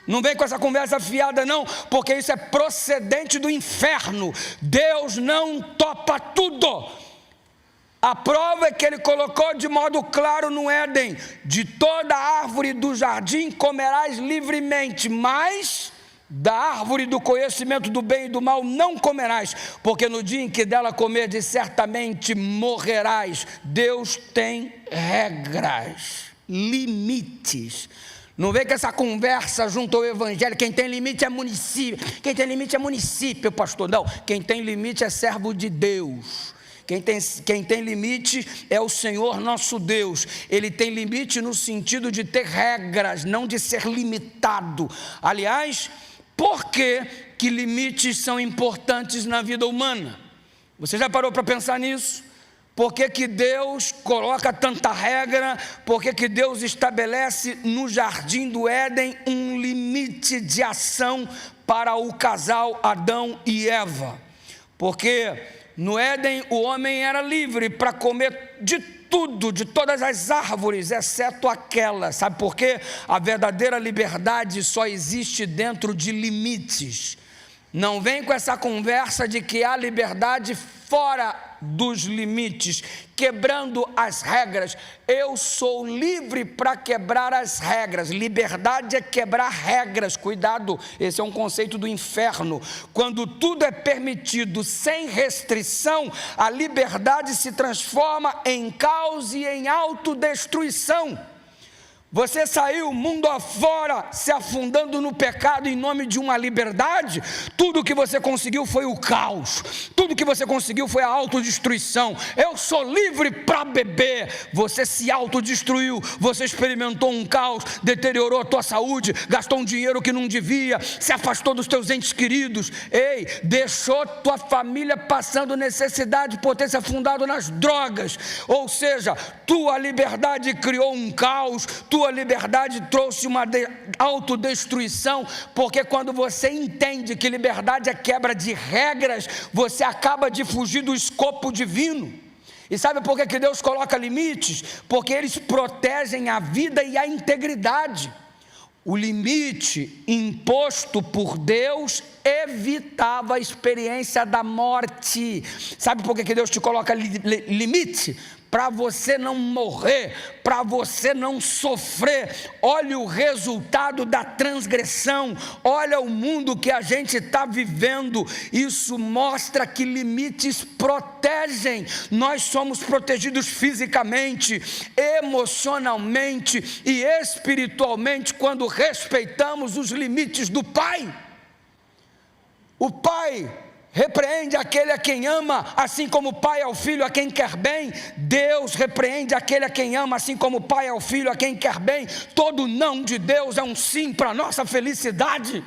Não vem com essa conversa fiada não, porque isso é procedente do inferno. Deus não topa tudo. A prova é que Ele colocou de modo claro no Éden: de toda árvore do jardim comerás livremente, mas da árvore do conhecimento do bem e do mal não comerás, porque no dia em que dela comerdes, certamente morrerás. Deus tem regras, limites. Não vem com essa conversa junto ao evangelho: quem tem limite é município, quem tem limite é município, pastor. Não, quem tem limite é servo de Deus. Quem tem limite é o Senhor nosso Deus. Ele tem limite no sentido de ter regras, não de ser limitado. Aliás, por que limites são importantes na vida humana? Você já parou para pensar nisso? Por que Deus coloca tanta regra? Por que Deus estabelece no jardim do Éden um limite de ação para o casal Adão e Eva? Porque no Éden o homem era livre para comer de tudo, de todas as árvores, exceto aquela. Sabe por quê? A verdadeira liberdade só existe dentro de limites. Não vem com essa conversa de que há liberdade fora dos limites, quebrando as regras. Eu sou livre para quebrar as regras. Liberdade é quebrar regras. Cuidado, esse é um conceito do inferno. Quando tudo é permitido sem restrição, a liberdade se transforma em caos e em autodestruição. Você saiu mundo afora se afundando no pecado em nome de uma liberdade. Tudo que você conseguiu foi o caos. Tudo que você conseguiu foi a autodestruição. Eu sou livre para beber. Você se autodestruiu. Você experimentou um caos, deteriorou a tua saúde, gastou um dinheiro que não devia, se afastou dos teus entes queridos. Ei, deixou tua família passando necessidade por ter se afundado nas drogas. Ou seja, tua liberdade criou um caos. Tua liberdade trouxe uma autodestruição, porque quando você entende que liberdade é quebra de regras, você acaba de fugir do escopo divino. E sabe por que Deus coloca limites? Porque eles protegem a vida e a integridade. O limite imposto por Deus evitava a experiência da morte. Sabe por que Deus te coloca limite? Para você não morrer, para você não sofrer. Olha o resultado da transgressão, olha o mundo que a gente está vivendo. Isso mostra que limites protegem. Nós somos protegidos fisicamente, emocionalmente e espiritualmente quando respeitamos os limites do Pai. O Pai repreende aquele a quem ama, assim como o pai ao filho a quem quer bem. Deus repreende aquele a quem ama, assim como o pai ao filho a quem quer bem. Todo não de Deus é um sim para a nossa felicidade.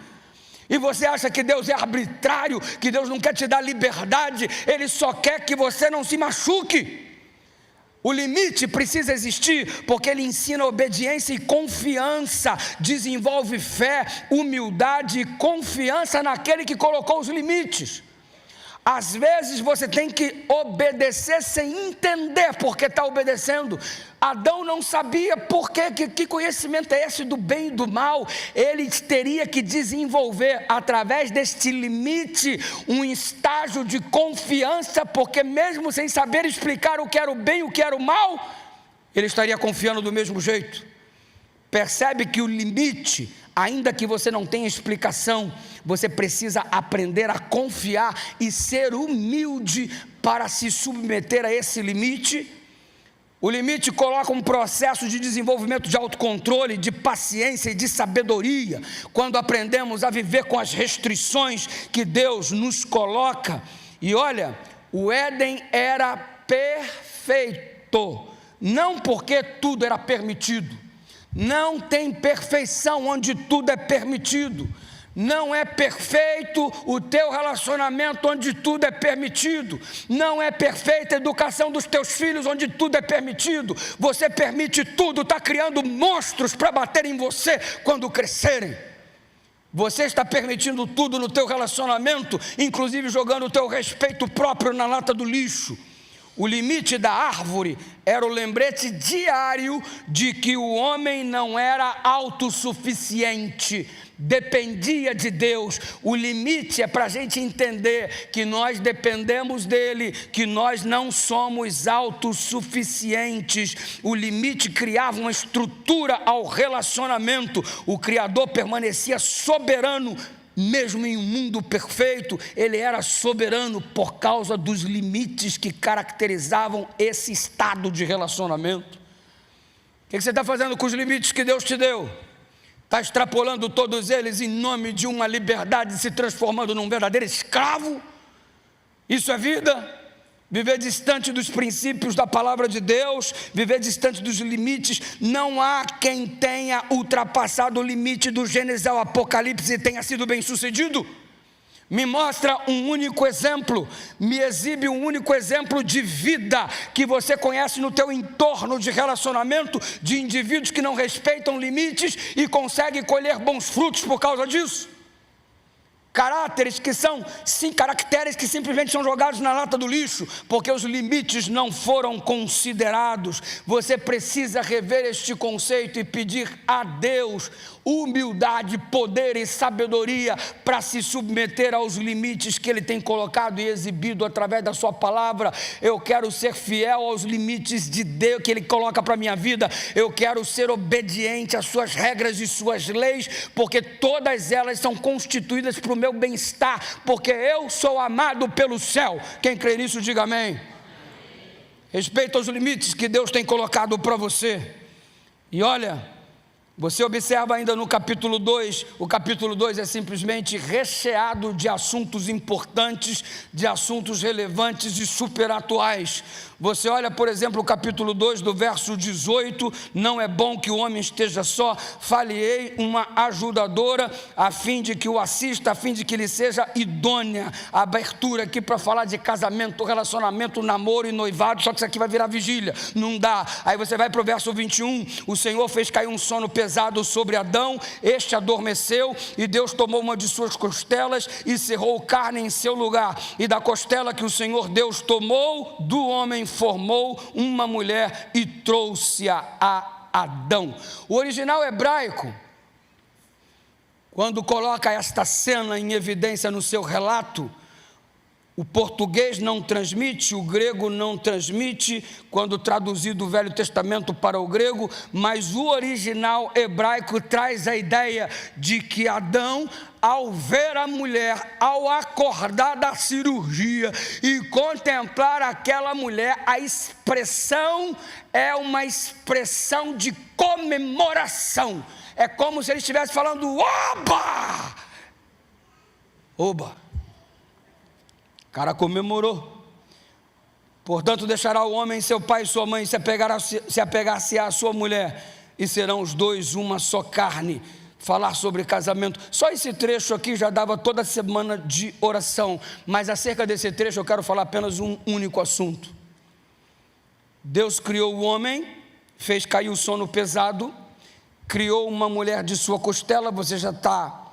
E você acha que Deus é arbitrário, que Deus não quer te dar liberdade? Ele só quer que você não se machuque. O limite precisa existir, porque ele ensina obediência e confiança, desenvolve fé, humildade e confiança naquele que colocou os limites. Às vezes você tem que obedecer sem entender porque está obedecendo. Adão não sabia por que conhecimento é esse do bem e do mal. Ele teria que desenvolver através deste limite um estágio de confiança, porque mesmo sem saber explicar o que era o bem e o que era o mal, ele estaria confiando do mesmo jeito. Percebe que o limite, ainda que você não tenha explicação, você precisa aprender a confiar e ser humilde para se submeter a esse limite. O limite coloca um processo de desenvolvimento de autocontrole, de paciência e de sabedoria. Quando aprendemos a viver com as restrições que Deus nos coloca. E olha, o Éden era perfeito, não porque tudo era permitido. Não tem perfeição onde tudo é permitido. Não é perfeito o teu relacionamento onde tudo é permitido. Não é perfeita a educação dos teus filhos onde tudo é permitido. Você permite tudo, está criando monstros para bater em você quando crescerem. Você está permitindo tudo no teu relacionamento, inclusive jogando o teu respeito próprio na lata do lixo. O limite da árvore era o lembrete diário de que o homem não era autossuficiente, dependia de Deus. O limite é para a gente entender que nós dependemos dele, que nós não somos autossuficientes. O limite criava uma estrutura ao relacionamento. O Criador permanecia soberano. Mesmo em um mundo perfeito, ele era soberano por causa dos limites que caracterizavam esse estado de relacionamento. O que você está fazendo com os limites que Deus te deu? Está extrapolando todos eles em nome de uma liberdade, se transformando num verdadeiro escravo? Isso é vida? viver distante dos princípios da palavra de Deus, viver distante dos limites. Não há quem tenha ultrapassado o limite do Gênesis ao Apocalipse e tenha sido bem sucedido. Me mostra um único exemplo, me exibe um único exemplo de vida que você conhece no teu entorno de relacionamento, de indivíduos que não respeitam limites e conseguem colher bons frutos por causa disso. Caracteres que simplesmente são jogados na lata do lixo, porque os limites não foram considerados. Você precisa rever este conceito e pedir a Deus humildade, poder e sabedoria para se submeter aos limites que Ele tem colocado e exibido através da sua palavra. Eu quero ser fiel aos limites de Deus que Ele coloca para a minha vida. Eu quero ser obediente às suas regras e suas leis, porque todas elas são constituídas para o meu bem-estar, porque eu sou amado pelo céu. Quem crê nisso, diga amém. Respeita os limites que Deus tem colocado para você. E olha, você observa ainda no capítulo 2, o capítulo 2 é simplesmente recheado de assuntos importantes, de assuntos relevantes e super atuais. Você olha, por exemplo, o capítulo 2, do verso 18, não é bom que o homem esteja só, far-lhe-ei uma ajudadora, a fim de que o assista, a fim de que lhe seja idônea. A abertura aqui para falar de casamento, relacionamento, namoro e noivado, só que isso aqui vai virar vigília, não dá. Aí você vai para o verso 21, o Senhor fez cair um sono pesado sobre Adão, este adormeceu, e Deus tomou uma de suas costelas e cerrou carne em seu lugar, e da costela que o Senhor Deus tomou do homem, formou uma mulher e trouxe-a a Adão. O original hebraico, quando coloca esta cena em evidência no seu relato, o português não transmite, o grego não transmite, quando traduzido do Velho Testamento para o grego, mas o original hebraico traz a ideia de que Adão, ao ver a mulher, ao acordar da cirurgia e contemplar aquela mulher, a expressão é uma expressão de comemoração. É como se ele estivesse falando: oba! Oba! O cara comemorou. Portanto, deixará o homem seu pai e sua mãe, se apegar-se à sua mulher, e serão os dois uma só carne. Falar sobre casamento, só esse trecho aqui já dava toda semana de oração, mas acerca desse trecho eu quero falar apenas um único assunto. Deus criou o homem, fez cair o sono pesado, criou uma mulher de sua costela. Você já está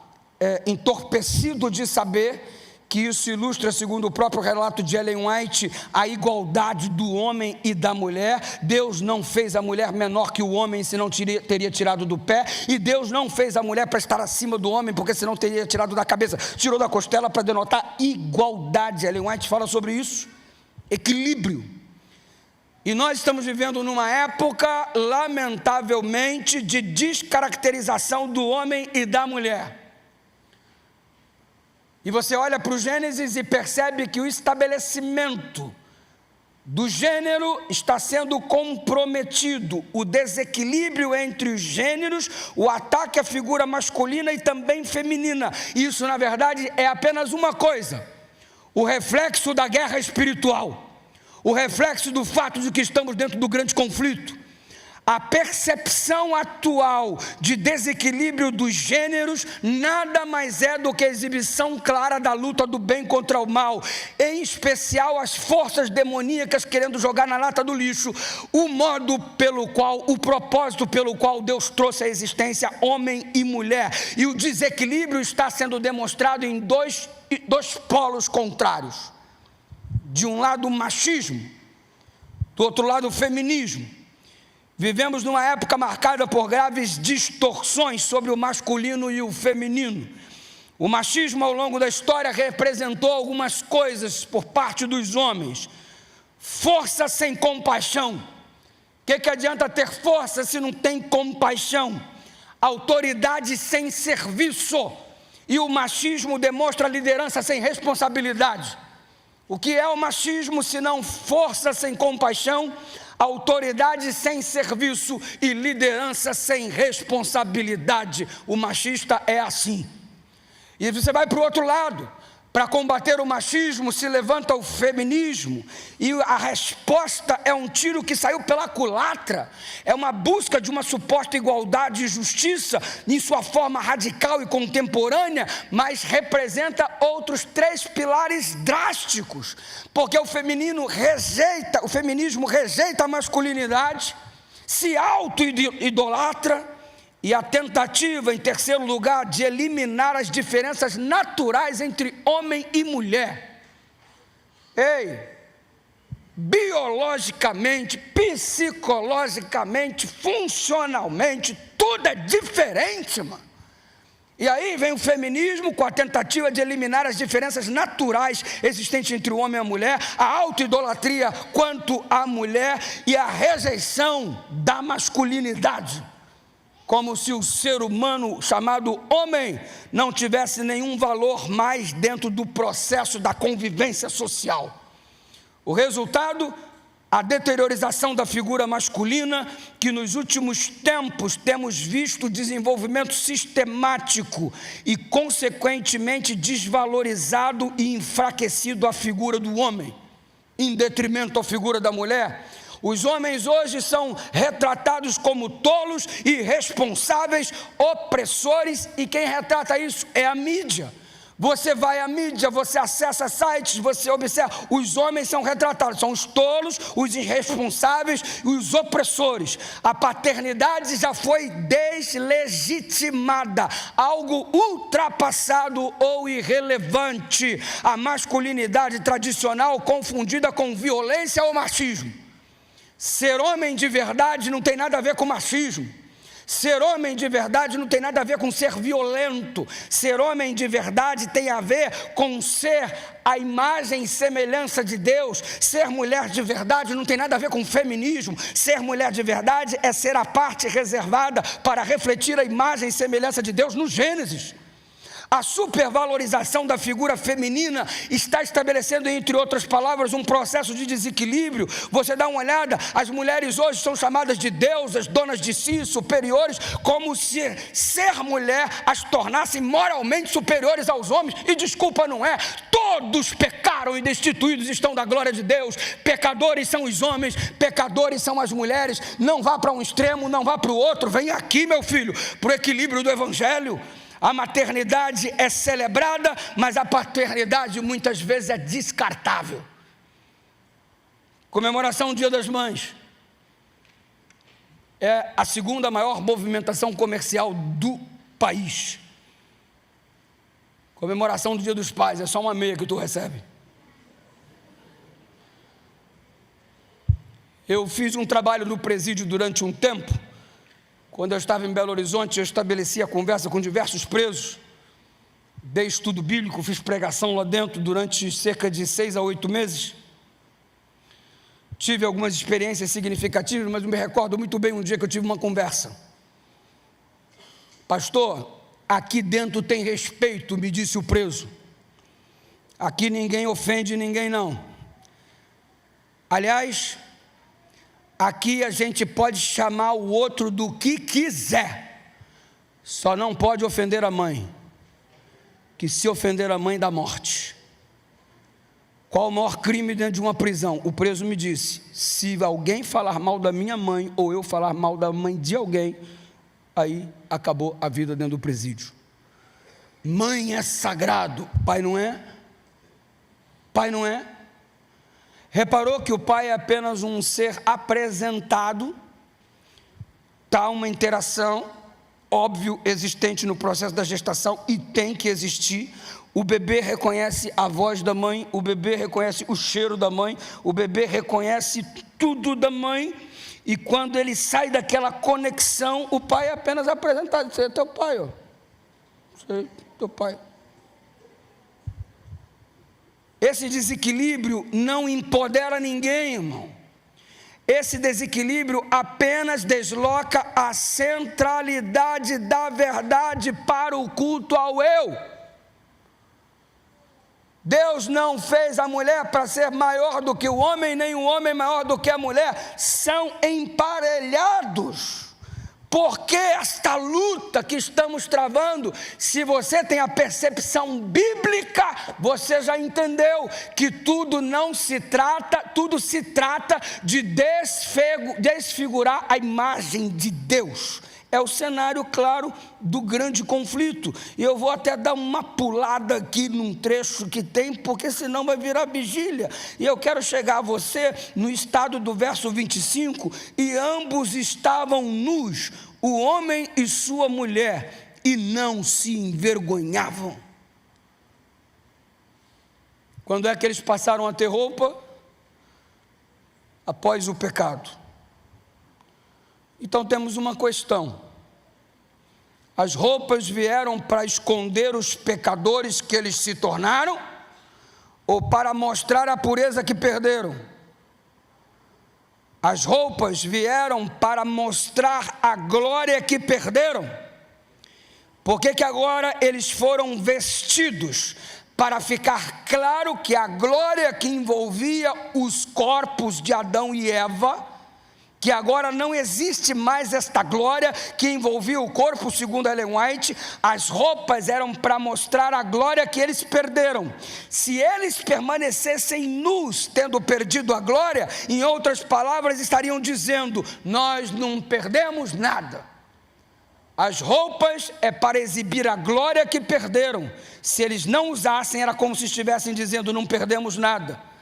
entorpecido de saber que isso ilustra, segundo o próprio relato de Ellen White, a igualdade do homem e da mulher. Deus não fez a mulher menor que o homem, senão teria tirado do pé, e Deus não fez a mulher para estar acima do homem, porque senão teria tirado da cabeça. Tirou da costela para denotar igualdade. Ellen White fala sobre isso, equilíbrio. E nós estamos vivendo numa época, lamentavelmente, de descaracterização do homem e da mulher. E você olha para o Gênesis e percebe que o estabelecimento do gênero está sendo comprometido, o desequilíbrio entre os gêneros, o ataque à figura masculina e também feminina. Isso, na verdade, é apenas uma coisa: o reflexo da guerra espiritual, o reflexo do fato de que estamos dentro do grande conflito. A percepção atual de desequilíbrio dos gêneros nada mais é do que a exibição clara da luta do bem contra o mal, em especial as forças demoníacas querendo jogar na lata do lixo o propósito pelo qual Deus trouxe à existência homem e mulher. E o desequilíbrio está sendo demonstrado em dois polos contrários. De um lado o machismo, do outro lado o feminismo. Vivemos numa época marcada por graves distorções sobre o masculino e o feminino. O machismo, ao longo da história, representou algumas coisas por parte dos homens: força sem compaixão. O que adianta ter força se não tem compaixão? Autoridade sem serviço. E o machismo demonstra liderança sem responsabilidade. O que é o machismo se não força sem compaixão, autoridade sem serviço e liderança sem responsabilidade? O machista é assim. E você vai para o outro lado, Para combater o machismo se levanta o feminismo, e a resposta é um tiro que saiu pela culatra, é uma busca de uma suposta igualdade e justiça em sua forma radical e contemporânea, mas representa outros 3 pilares drásticos, porque o feminismo rejeita a masculinidade, se auto-idolatra, e a tentativa, em terceiro lugar, de eliminar as diferenças naturais entre homem e mulher. Ei, biologicamente, psicologicamente, funcionalmente, tudo é diferente, mano. E aí vem o feminismo com a tentativa de eliminar as diferenças naturais existentes entre o homem e a mulher, a auto-idolatria quanto à mulher e a rejeição da masculinidade. Como se o ser humano chamado homem não tivesse nenhum valor mais dentro do processo da convivência social. O resultado, a deteriorização da figura masculina, que nos últimos tempos temos visto o desenvolvimento sistemático e consequentemente desvalorizado e enfraquecido a figura do homem, em detrimento à figura da mulher. Os homens hoje são retratados como tolos, irresponsáveis, opressores, e quem retrata isso é a mídia. Você vai à mídia, você acessa sites, você observa, os homens são retratados, são os tolos, os irresponsáveis e os opressores. A paternidade já foi deslegitimada, algo ultrapassado ou irrelevante. A masculinidade tradicional confundida com violência ou machismo. Ser homem de verdade não tem nada a ver com machismo. Ser homem de verdade não tem nada a ver com ser violento. Ser homem de verdade tem a ver com ser a imagem e semelhança de Deus. Ser mulher de verdade não tem nada a ver com feminismo. Ser mulher de verdade é ser a parte reservada para refletir a imagem e semelhança de Deus no Gênesis. A supervalorização da figura feminina está estabelecendo, entre outras palavras, um processo de desequilíbrio. Você dá uma olhada, as mulheres hoje são chamadas de deusas, donas de si, superiores, como se ser mulher as tornasse moralmente superiores aos homens. E desculpa, não é. Todos pecaram e destituídos estão da glória de Deus. Pecadores são os homens, pecadores são as mulheres. Não vá para um extremo, não vá para o outro. Vem aqui, meu filho, para o equilíbrio do evangelho. A maternidade é celebrada, mas a paternidade muitas vezes é descartável. Comemoração do Dia das Mães é a segunda maior movimentação comercial do país. Comemoração do Dia dos Pais é só uma meia que tu recebe. Eu fiz um trabalho no presídio durante um tempo. Quando eu estava em Belo Horizonte, eu estabeleci a conversa com diversos presos, dei estudo bíblico, fiz pregação lá dentro durante cerca de 6 a 8 meses. Tive algumas experiências significativas, mas eu me recordo muito bem um dia que eu tive uma conversa. Pastor, aqui dentro tem respeito, me disse o preso. Aqui ninguém ofende ninguém não. Aliás, aqui a gente pode chamar o outro do que quiser, só não pode ofender a mãe, que se ofender a mãe dá morte. Qual o maior crime dentro de uma prisão? O preso me disse, se alguém falar mal da minha mãe, ou eu falar mal da mãe de alguém, aí acabou a vida dentro do presídio. Mãe é sagrado, pai não é? Pai não é? Reparou que o pai é apenas um ser apresentado, está uma interação, óbvio, existente no processo da gestação e tem que existir. O bebê reconhece a voz da mãe, o bebê reconhece o cheiro da mãe, o bebê reconhece tudo da mãe, e quando ele sai daquela conexão, o pai é apenas apresentado. Você é teu pai, ó. Você é teu pai. Esse desequilíbrio não empodera ninguém, irmão. Esse desequilíbrio apenas desloca a centralidade da verdade para o culto ao eu. Deus não fez a mulher para ser maior do que o homem, nem o homem maior do que a mulher. São emparelhados. Por que esta luta que estamos travando? Se você tem a percepção bíblica, você já entendeu que tudo se trata de desfigurar a imagem de Deus. É o cenário claro do grande conflito. E eu vou até dar uma pulada aqui num trecho que tem, porque senão vai virar vigília. E eu quero chegar a você no estado do verso 25. E ambos estavam nus, o homem e sua mulher, e não se envergonhavam. Quando é que eles passaram a ter roupa? Após o pecado. Então temos uma questão: as roupas vieram para esconder os pecadores que eles se tornaram, ou para mostrar a pureza que perderam? As roupas vieram para mostrar a glória que perderam. Por que agora eles foram vestidos? Para ficar claro que a glória que envolvia os corpos de Adão e Eva, que agora não existe mais esta glória que envolvia o corpo, segundo Ellen White. As roupas eram para mostrar a glória que eles perderam. Se eles permanecessem nus, tendo perdido a glória, em outras palavras, estariam dizendo: nós não perdemos nada. As roupas é para exibir a glória que perderam. Se eles não usassem, era como se estivessem dizendo: não perdemos nada.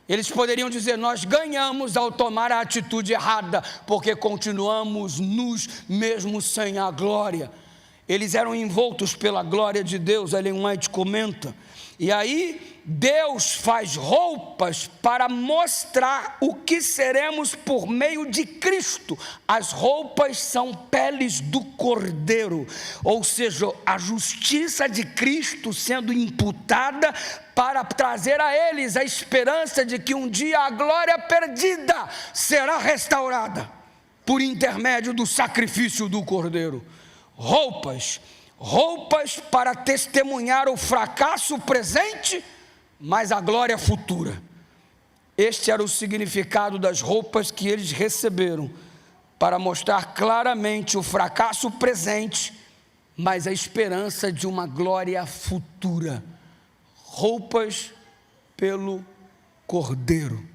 Eles poderiam dizer: nós ganhamos ao tomar a atitude errada, porque continuamos nus mesmo sem a glória. Eles eram envoltos pela glória de Deus, Ellen White comenta. E aí Deus faz roupas para mostrar o que seremos por meio de Cristo. As roupas são peles do Cordeiro, ou seja, a justiça de Cristo sendo imputada para trazer a eles a esperança de que um dia a glória perdida será restaurada por intermédio do sacrifício do Cordeiro. Roupas para testemunhar o fracasso presente, mas a glória futura. Este era o significado das roupas que eles receberam, para mostrar claramente o fracasso presente, mas a esperança de uma glória futura. Roupas pelo Cordeiro.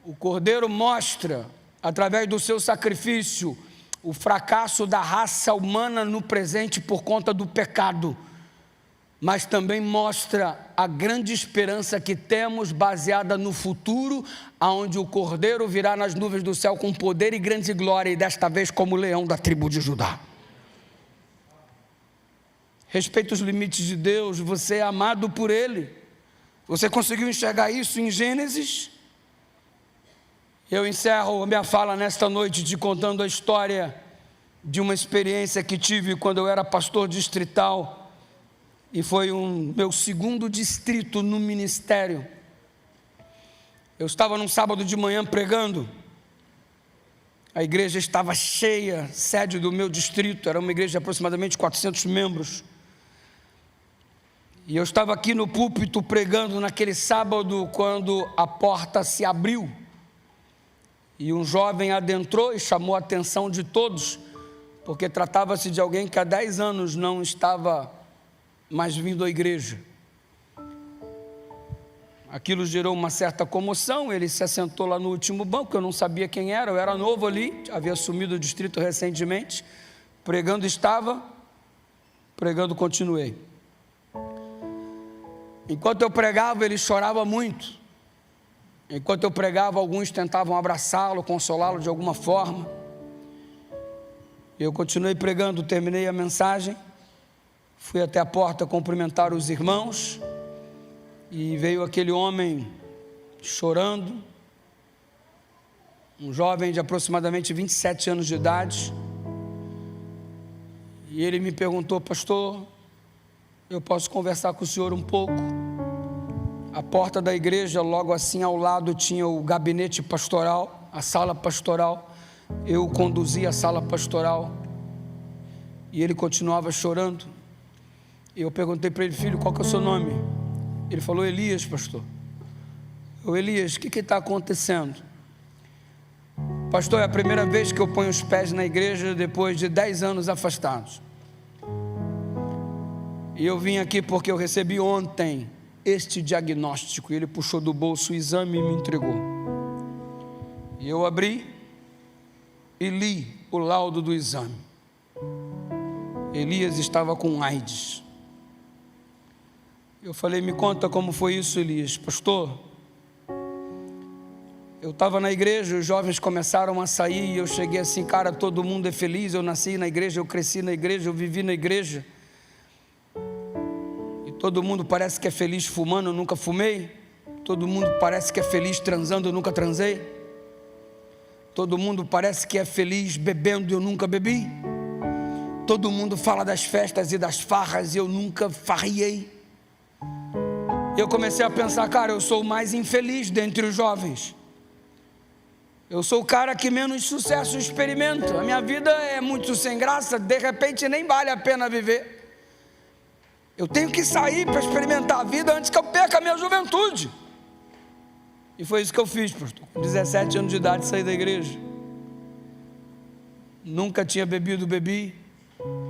O Cordeiro mostra, através do seu sacrifício, o fracasso da raça humana no presente por conta do pecado, mas também mostra a grande esperança que temos baseada no futuro, aonde o Cordeiro virá nas nuvens do céu com poder e grande glória, e desta vez como leão da tribo de Judá. Respeita os limites de Deus, você é amado por Ele. Você conseguiu enxergar isso em Gênesis? Eu encerro a minha fala nesta noite te contando a história de uma experiência que tive quando eu era pastor distrital, e foi meu segundo distrito no ministério. Eu estava num sábado de manhã pregando, a igreja estava cheia, sede do meu distrito, era uma igreja de aproximadamente 400 membros, e eu estava aqui no púlpito pregando naquele sábado, quando a porta se abriu, e um jovem adentrou e chamou a atenção de todos, porque tratava-se de alguém que há 10 anos não estava mais vindo à igreja. Aquilo gerou uma certa comoção. Ele se assentou lá no último banco, eu não sabia quem era, eu era novo ali, havia assumido o distrito recentemente. Pregando estava, pregando continuei. Enquanto eu pregava, ele chorava muito. Enquanto eu pregava, alguns tentavam abraçá-lo, consolá-lo de alguma forma. Eu continuei pregando, terminei a mensagem, fui até a porta cumprimentar os irmãos, e veio aquele homem chorando, um jovem de aproximadamente 27 anos de idade, e ele me perguntou: pastor, eu posso conversar com o senhor um pouco? A porta da igreja, logo assim ao lado, tinha o gabinete pastoral, a sala pastoral. Eu conduzi a sala pastoral, e ele continuava chorando. Eu perguntei para ele: filho, qual que é o seu nome? Ele falou: Elias, pastor. Eu: Elias, o que está acontecendo? Pastor, é a primeira vez que eu ponho os pés na igreja depois de 10 anos afastados. E eu vim aqui porque eu recebi ontem este diagnóstico. Ele puxou do bolso o exame e me entregou. E eu abri e li o laudo do exame. Elias estava com AIDS. Eu falei, me conta como foi isso, Elias. Pastor, eu estava na igreja, os jovens começaram a sair e eu cheguei assim, cara, todo mundo é feliz, eu nasci na igreja, eu cresci na igreja, eu vivi na igreja. E todo mundo parece que é feliz fumando, eu nunca fumei. Todo mundo parece que é feliz transando, eu nunca transei. Todo mundo parece que é feliz bebendo, eu nunca bebi. Todo mundo fala das festas e das farras e eu nunca farriei. Eu comecei a pensar, cara, eu sou o mais infeliz dentre os jovens. Eu sou o cara que menos sucesso experimenta. A minha vida é muito sem graça, de repente nem vale a pena viver. Eu tenho que sair para experimentar a vida antes que eu perca a minha juventude. E foi isso que eu fiz, pastor. Com 17 anos de idade saí da igreja. Nunca tinha bebido, bebi.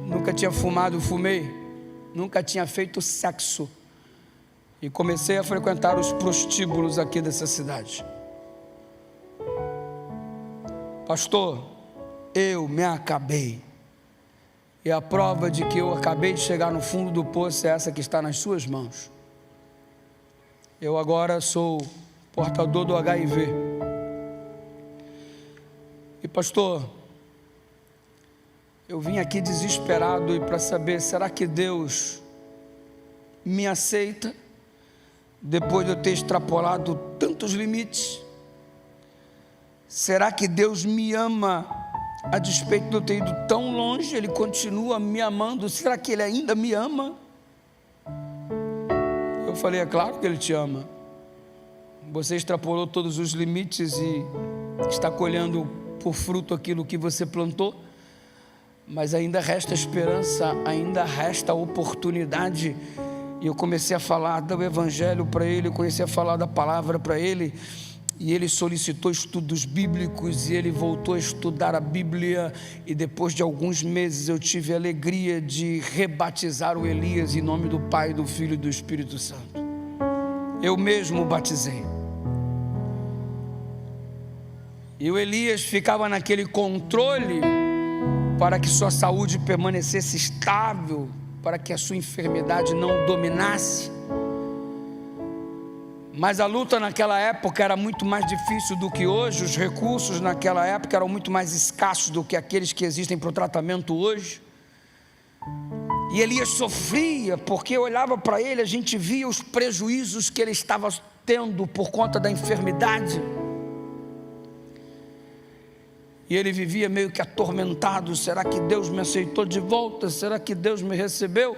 Nunca tinha fumado, fumei. Nunca tinha feito sexo. E comecei a frequentar os prostíbulos aqui dessa cidade. Pastor, eu me acabei. E a prova de que eu acabei de chegar no fundo do poço é essa que está nas suas mãos. Eu agora sou portador do HIV. E pastor, eu vim aqui desesperado e para saber, será que Deus me aceita depois de eu ter extrapolado tantos limites? Será que Deus me ama a despeito de eu ter ido tão longe? Ele continua me amando? Será que Ele ainda me ama? Eu falei, é claro que Ele te ama. Você extrapolou todos os limites e está colhendo por fruto aquilo que você plantou, mas ainda resta esperança, ainda resta oportunidade. E eu comecei a falar do evangelho para ele, eu comecei a falar da palavra para ele, e ele solicitou estudos bíblicos, e ele voltou a estudar a Bíblia, e depois de alguns meses eu tive a alegria de rebatizar o Elias em nome do Pai, do Filho e do Espírito Santo. Eu mesmo o batizei. E o Elias ficava naquele controle para que sua saúde permanecesse estável, para que a sua enfermidade não o dominasse. Mas a luta naquela época era muito mais difícil do que hoje, os recursos naquela época eram muito mais escassos do que aqueles que existem para o tratamento hoje. E Elias sofria, porque olhava para ele, a gente via os prejuízos que ele estava tendo por conta da enfermidade. E ele vivia meio que atormentado, será que Deus me aceitou de volta? Será que Deus me recebeu?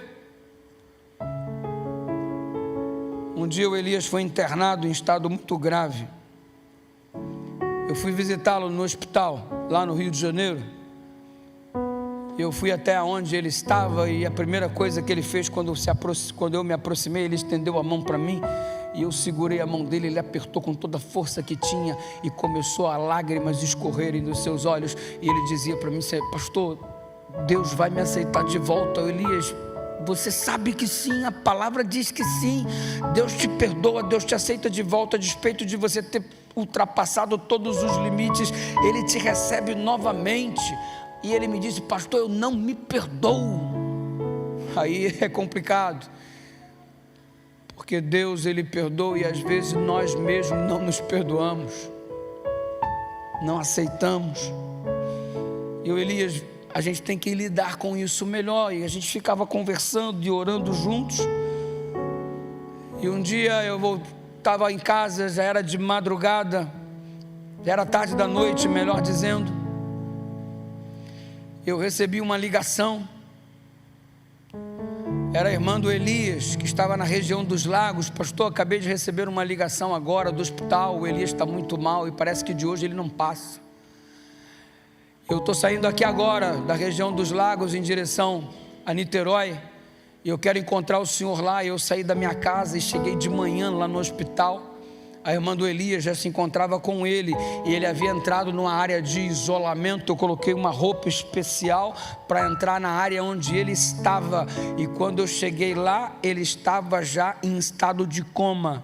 Um dia o Elias foi internado em estado muito grave. Eu fui visitá-lo no hospital, lá no Rio de Janeiro. Eu fui até onde ele estava e a primeira coisa que ele fez quando eu me aproximei, ele estendeu a mão para mim e eu segurei a mão dele, ele apertou com toda a força que tinha e começou a lágrimas escorrerem dos seus olhos e ele dizia para mim, pastor, Deus vai me aceitar de volta. Elias, você sabe que sim, a palavra diz que sim, Deus te perdoa, Deus te aceita de volta, a despeito de você ter ultrapassado todos os limites, Ele te recebe novamente. E ele me disse, pastor, eu não me perdoo. Aí é complicado, porque Deus Ele perdoa e às vezes nós mesmos não nos perdoamos, não aceitamos. E o Elias, a gente tem que lidar com isso melhor. E a gente ficava conversando e orando juntos. E um dia eu estava em casa, já era de madrugada, já era tarde da noite, melhor dizendo. Eu recebi uma ligação. Era a irmã do Elias, que estava na região dos Lagos. Pastor, acabei de receber uma ligação agora do hospital, o Elias está muito mal e parece que de hoje ele não passa. Eu estou saindo aqui agora da região dos Lagos em direção a Niterói e eu quero encontrar o senhor lá. Eu saí da minha casa e cheguei de manhã lá no hospital. A irmã do Elias já se encontrava com ele, e ele havia entrado numa área de isolamento. Eu coloquei uma roupa especial para entrar na área onde ele estava, e quando eu cheguei lá, ele estava já em estado de coma.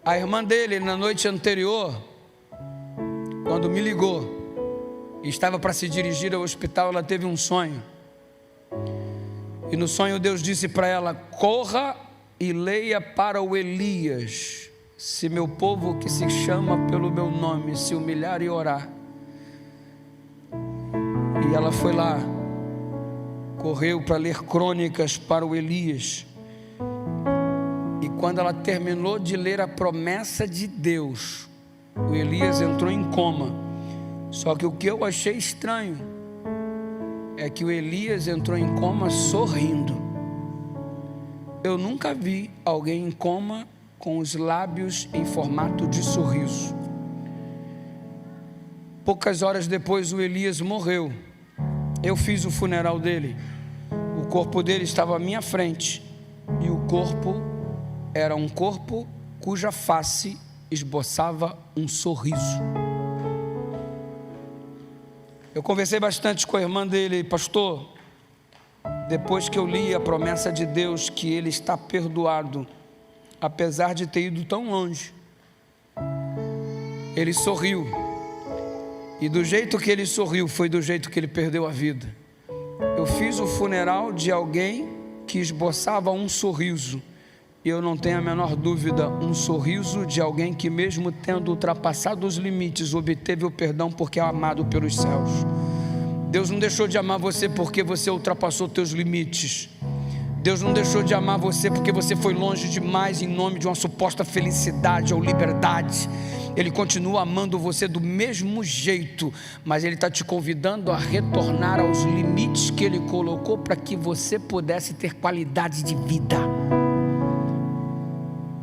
A irmã dele, na noite anterior, quando me ligou e estava para se dirigir ao hospital, ela teve um sonho, e no sonho Deus disse para ela: corra e leia para o Elias: se meu povo que se chama pelo meu nome se humilhar e orar. E ela foi lá, correu para ler crônicas para o Elias, e quando ela terminou de ler a promessa de Deus, o Elias entrou em coma. Só que o que eu achei estranho é que o Elias entrou em coma sorrindo. Eu nunca vi alguém em coma com os lábios em formato de sorriso. Poucas horas depois o Elias morreu. Eu fiz o funeral dele. O corpo dele estava à minha frente, e o corpo era um corpo cuja face esboçava um sorriso. Eu conversei bastante com a irmã dele: pastor, depois que eu li a promessa de Deus que ele está perdoado, apesar de ter ido tão longe, ele sorriu, e do jeito que ele sorriu foi do jeito que ele perdeu a vida. Eu fiz o funeral de alguém que esboçava um sorriso, e eu não tenho a menor dúvida, um sorriso de alguém que, mesmo tendo ultrapassado os limites, obteve o perdão porque é amado pelos céus. Deus não deixou de amar você porque você ultrapassou teus limites. Deus não deixou de amar você porque você foi longe demais em nome de uma suposta felicidade ou liberdade. Ele continua amando você do mesmo jeito, mas Ele está te convidando a retornar aos limites que Ele colocou para que você pudesse ter qualidade de vida.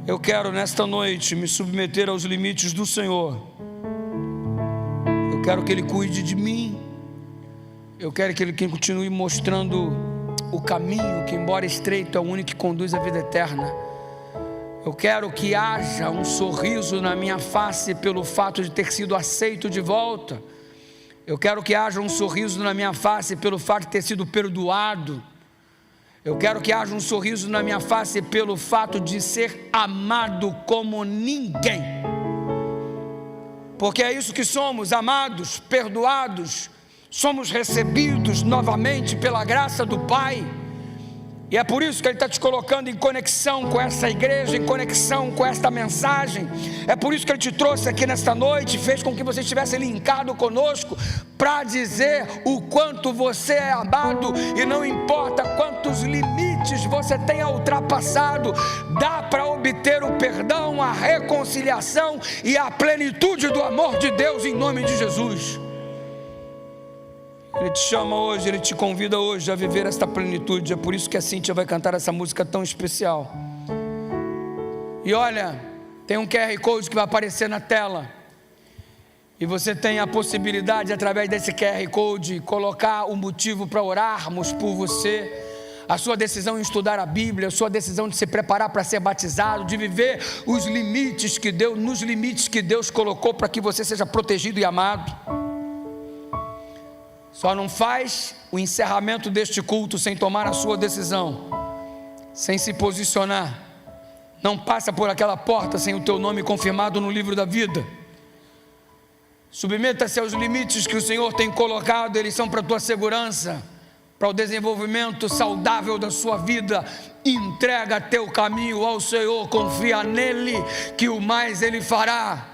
Eu quero nesta noite me submeter aos limites do Senhor. Eu quero que Ele cuide de mim. Eu quero que Ele continue mostrando o caminho, que embora estreito é o único que conduz à vida eterna. Eu quero que haja um sorriso na minha face pelo fato de ter sido aceito de volta. Eu quero que haja um sorriso na minha face pelo fato de ter sido perdoado. Eu quero que haja um sorriso na minha face pelo fato de ser amado como ninguém. Porque é isso que somos, amados, perdoados. Somos recebidos novamente pela graça do Pai. E é por isso que Ele está te colocando em conexão com essa igreja, em conexão com esta mensagem. É por isso que Ele te trouxe aqui nesta noite, fez com que você estivesse linkado conosco, para dizer o quanto você é amado, e não importa quantos limites você tenha ultrapassado, dá para obter o perdão, a reconciliação e a plenitude do amor de Deus em nome de Jesus. Ele te chama hoje, Ele te convida hoje a viver esta plenitude. É por isso que a Cíntia vai cantar essa música tão especial. E olha, tem um QR Code que vai aparecer na tela, e você tem a possibilidade, através desse QR Code, colocar o motivo para orarmos por você, a sua decisão em estudar a Bíblia, a sua decisão de se preparar para ser batizado, de viver os limites que Deus, nos limites que Deus colocou para que você seja protegido e amado. Só não faz o encerramento deste culto sem tomar a sua decisão, sem se posicionar. Não passa por aquela porta sem o teu nome confirmado no livro da vida. Submeta-se aos limites que o Senhor tem colocado, eles são para a tua segurança, para o desenvolvimento saudável da sua vida. Entrega teu caminho ao Senhor, confia nele, que o mais Ele fará.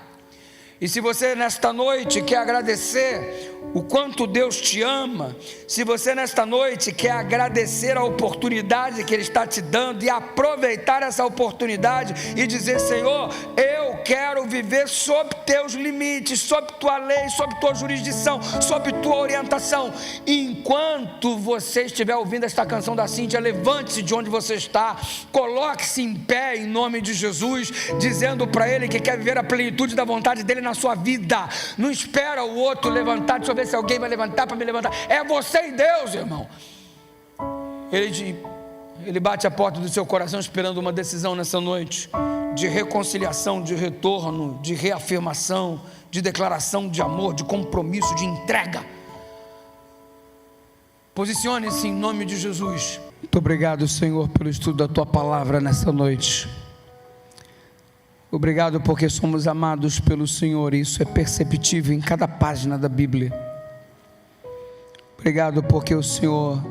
E se você nesta noite quer agradecer o quanto Deus te ama, se você nesta noite quer agradecer a oportunidade que Ele está te dando e aproveitar essa oportunidade e dizer: Senhor, eu quero viver sob teus limites, sob tua lei, sob tua jurisdição, sob tua orientação. Enquanto você estiver ouvindo esta canção da Cíntia, levante-se de onde você está, coloque-se em pé em nome de Jesus, dizendo para Ele que quer viver a plenitude da vontade dEle na sua vida. Não espera o outro levantar, deixa eu ver se alguém vai levantar para me levantar. É você e Deus, irmão. Ele Ele bate a porta do seu coração esperando uma decisão nessa noite, de reconciliação, de retorno, de reafirmação, de declaração de amor, de compromisso, de entrega. Posicione-se em nome de Jesus. Muito obrigado, Senhor, pelo estudo da Tua Palavra nessa noite. Obrigado porque somos amados pelo Senhor, e isso é perceptível em cada página da Bíblia. Obrigado porque o Senhor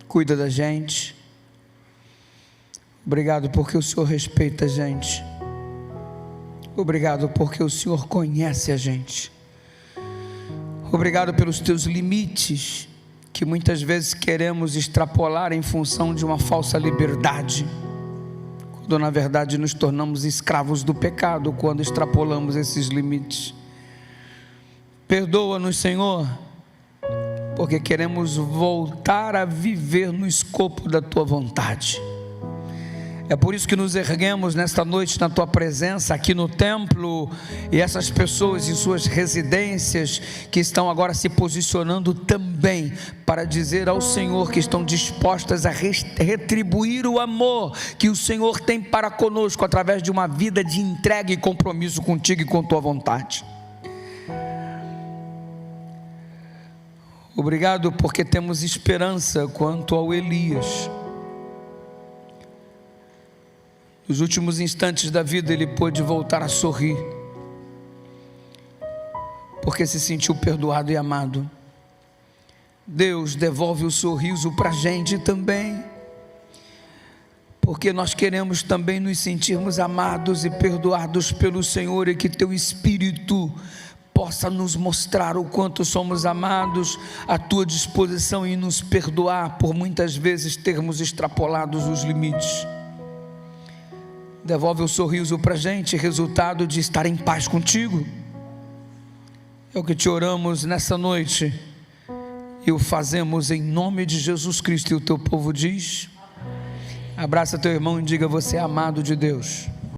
cuida da gente. Obrigado porque o Senhor respeita a gente. Obrigado porque o Senhor conhece a gente. Obrigado pelos teus limites, que muitas vezes queremos extrapolar em função de uma falsa liberdade, quando na verdade nos tornamos escravos do pecado quando extrapolamos esses limites. Perdoa-nos, Senhor, porque queremos voltar a viver no escopo da Tua vontade. É por isso que nos erguemos nesta noite na Tua presença, aqui no templo, e essas pessoas em suas residências, que estão agora se posicionando também, para dizer ao Senhor que estão dispostas a retribuir o amor que o Senhor tem para conosco, através de uma vida de entrega e compromisso contigo e com Tua vontade. Obrigado porque temos esperança quanto ao Elias. Nos últimos instantes da vida ele pôde voltar a sorrir, porque se sentiu perdoado e amado. Deus devolve o sorriso para a gente também, porque nós queremos também nos sentirmos amados e perdoados pelo Senhor, e que Teu Espírito possa nos mostrar o quanto somos amados, à Tua disposição em nos perdoar por muitas vezes termos extrapolado os limites. Devolve o sorriso para a gente, resultado de estar em paz contigo. É o que te oramos nessa noite, e o fazemos em nome de Jesus Cristo. E o teu povo diz: abraça teu irmão e diga: você é amado de Deus.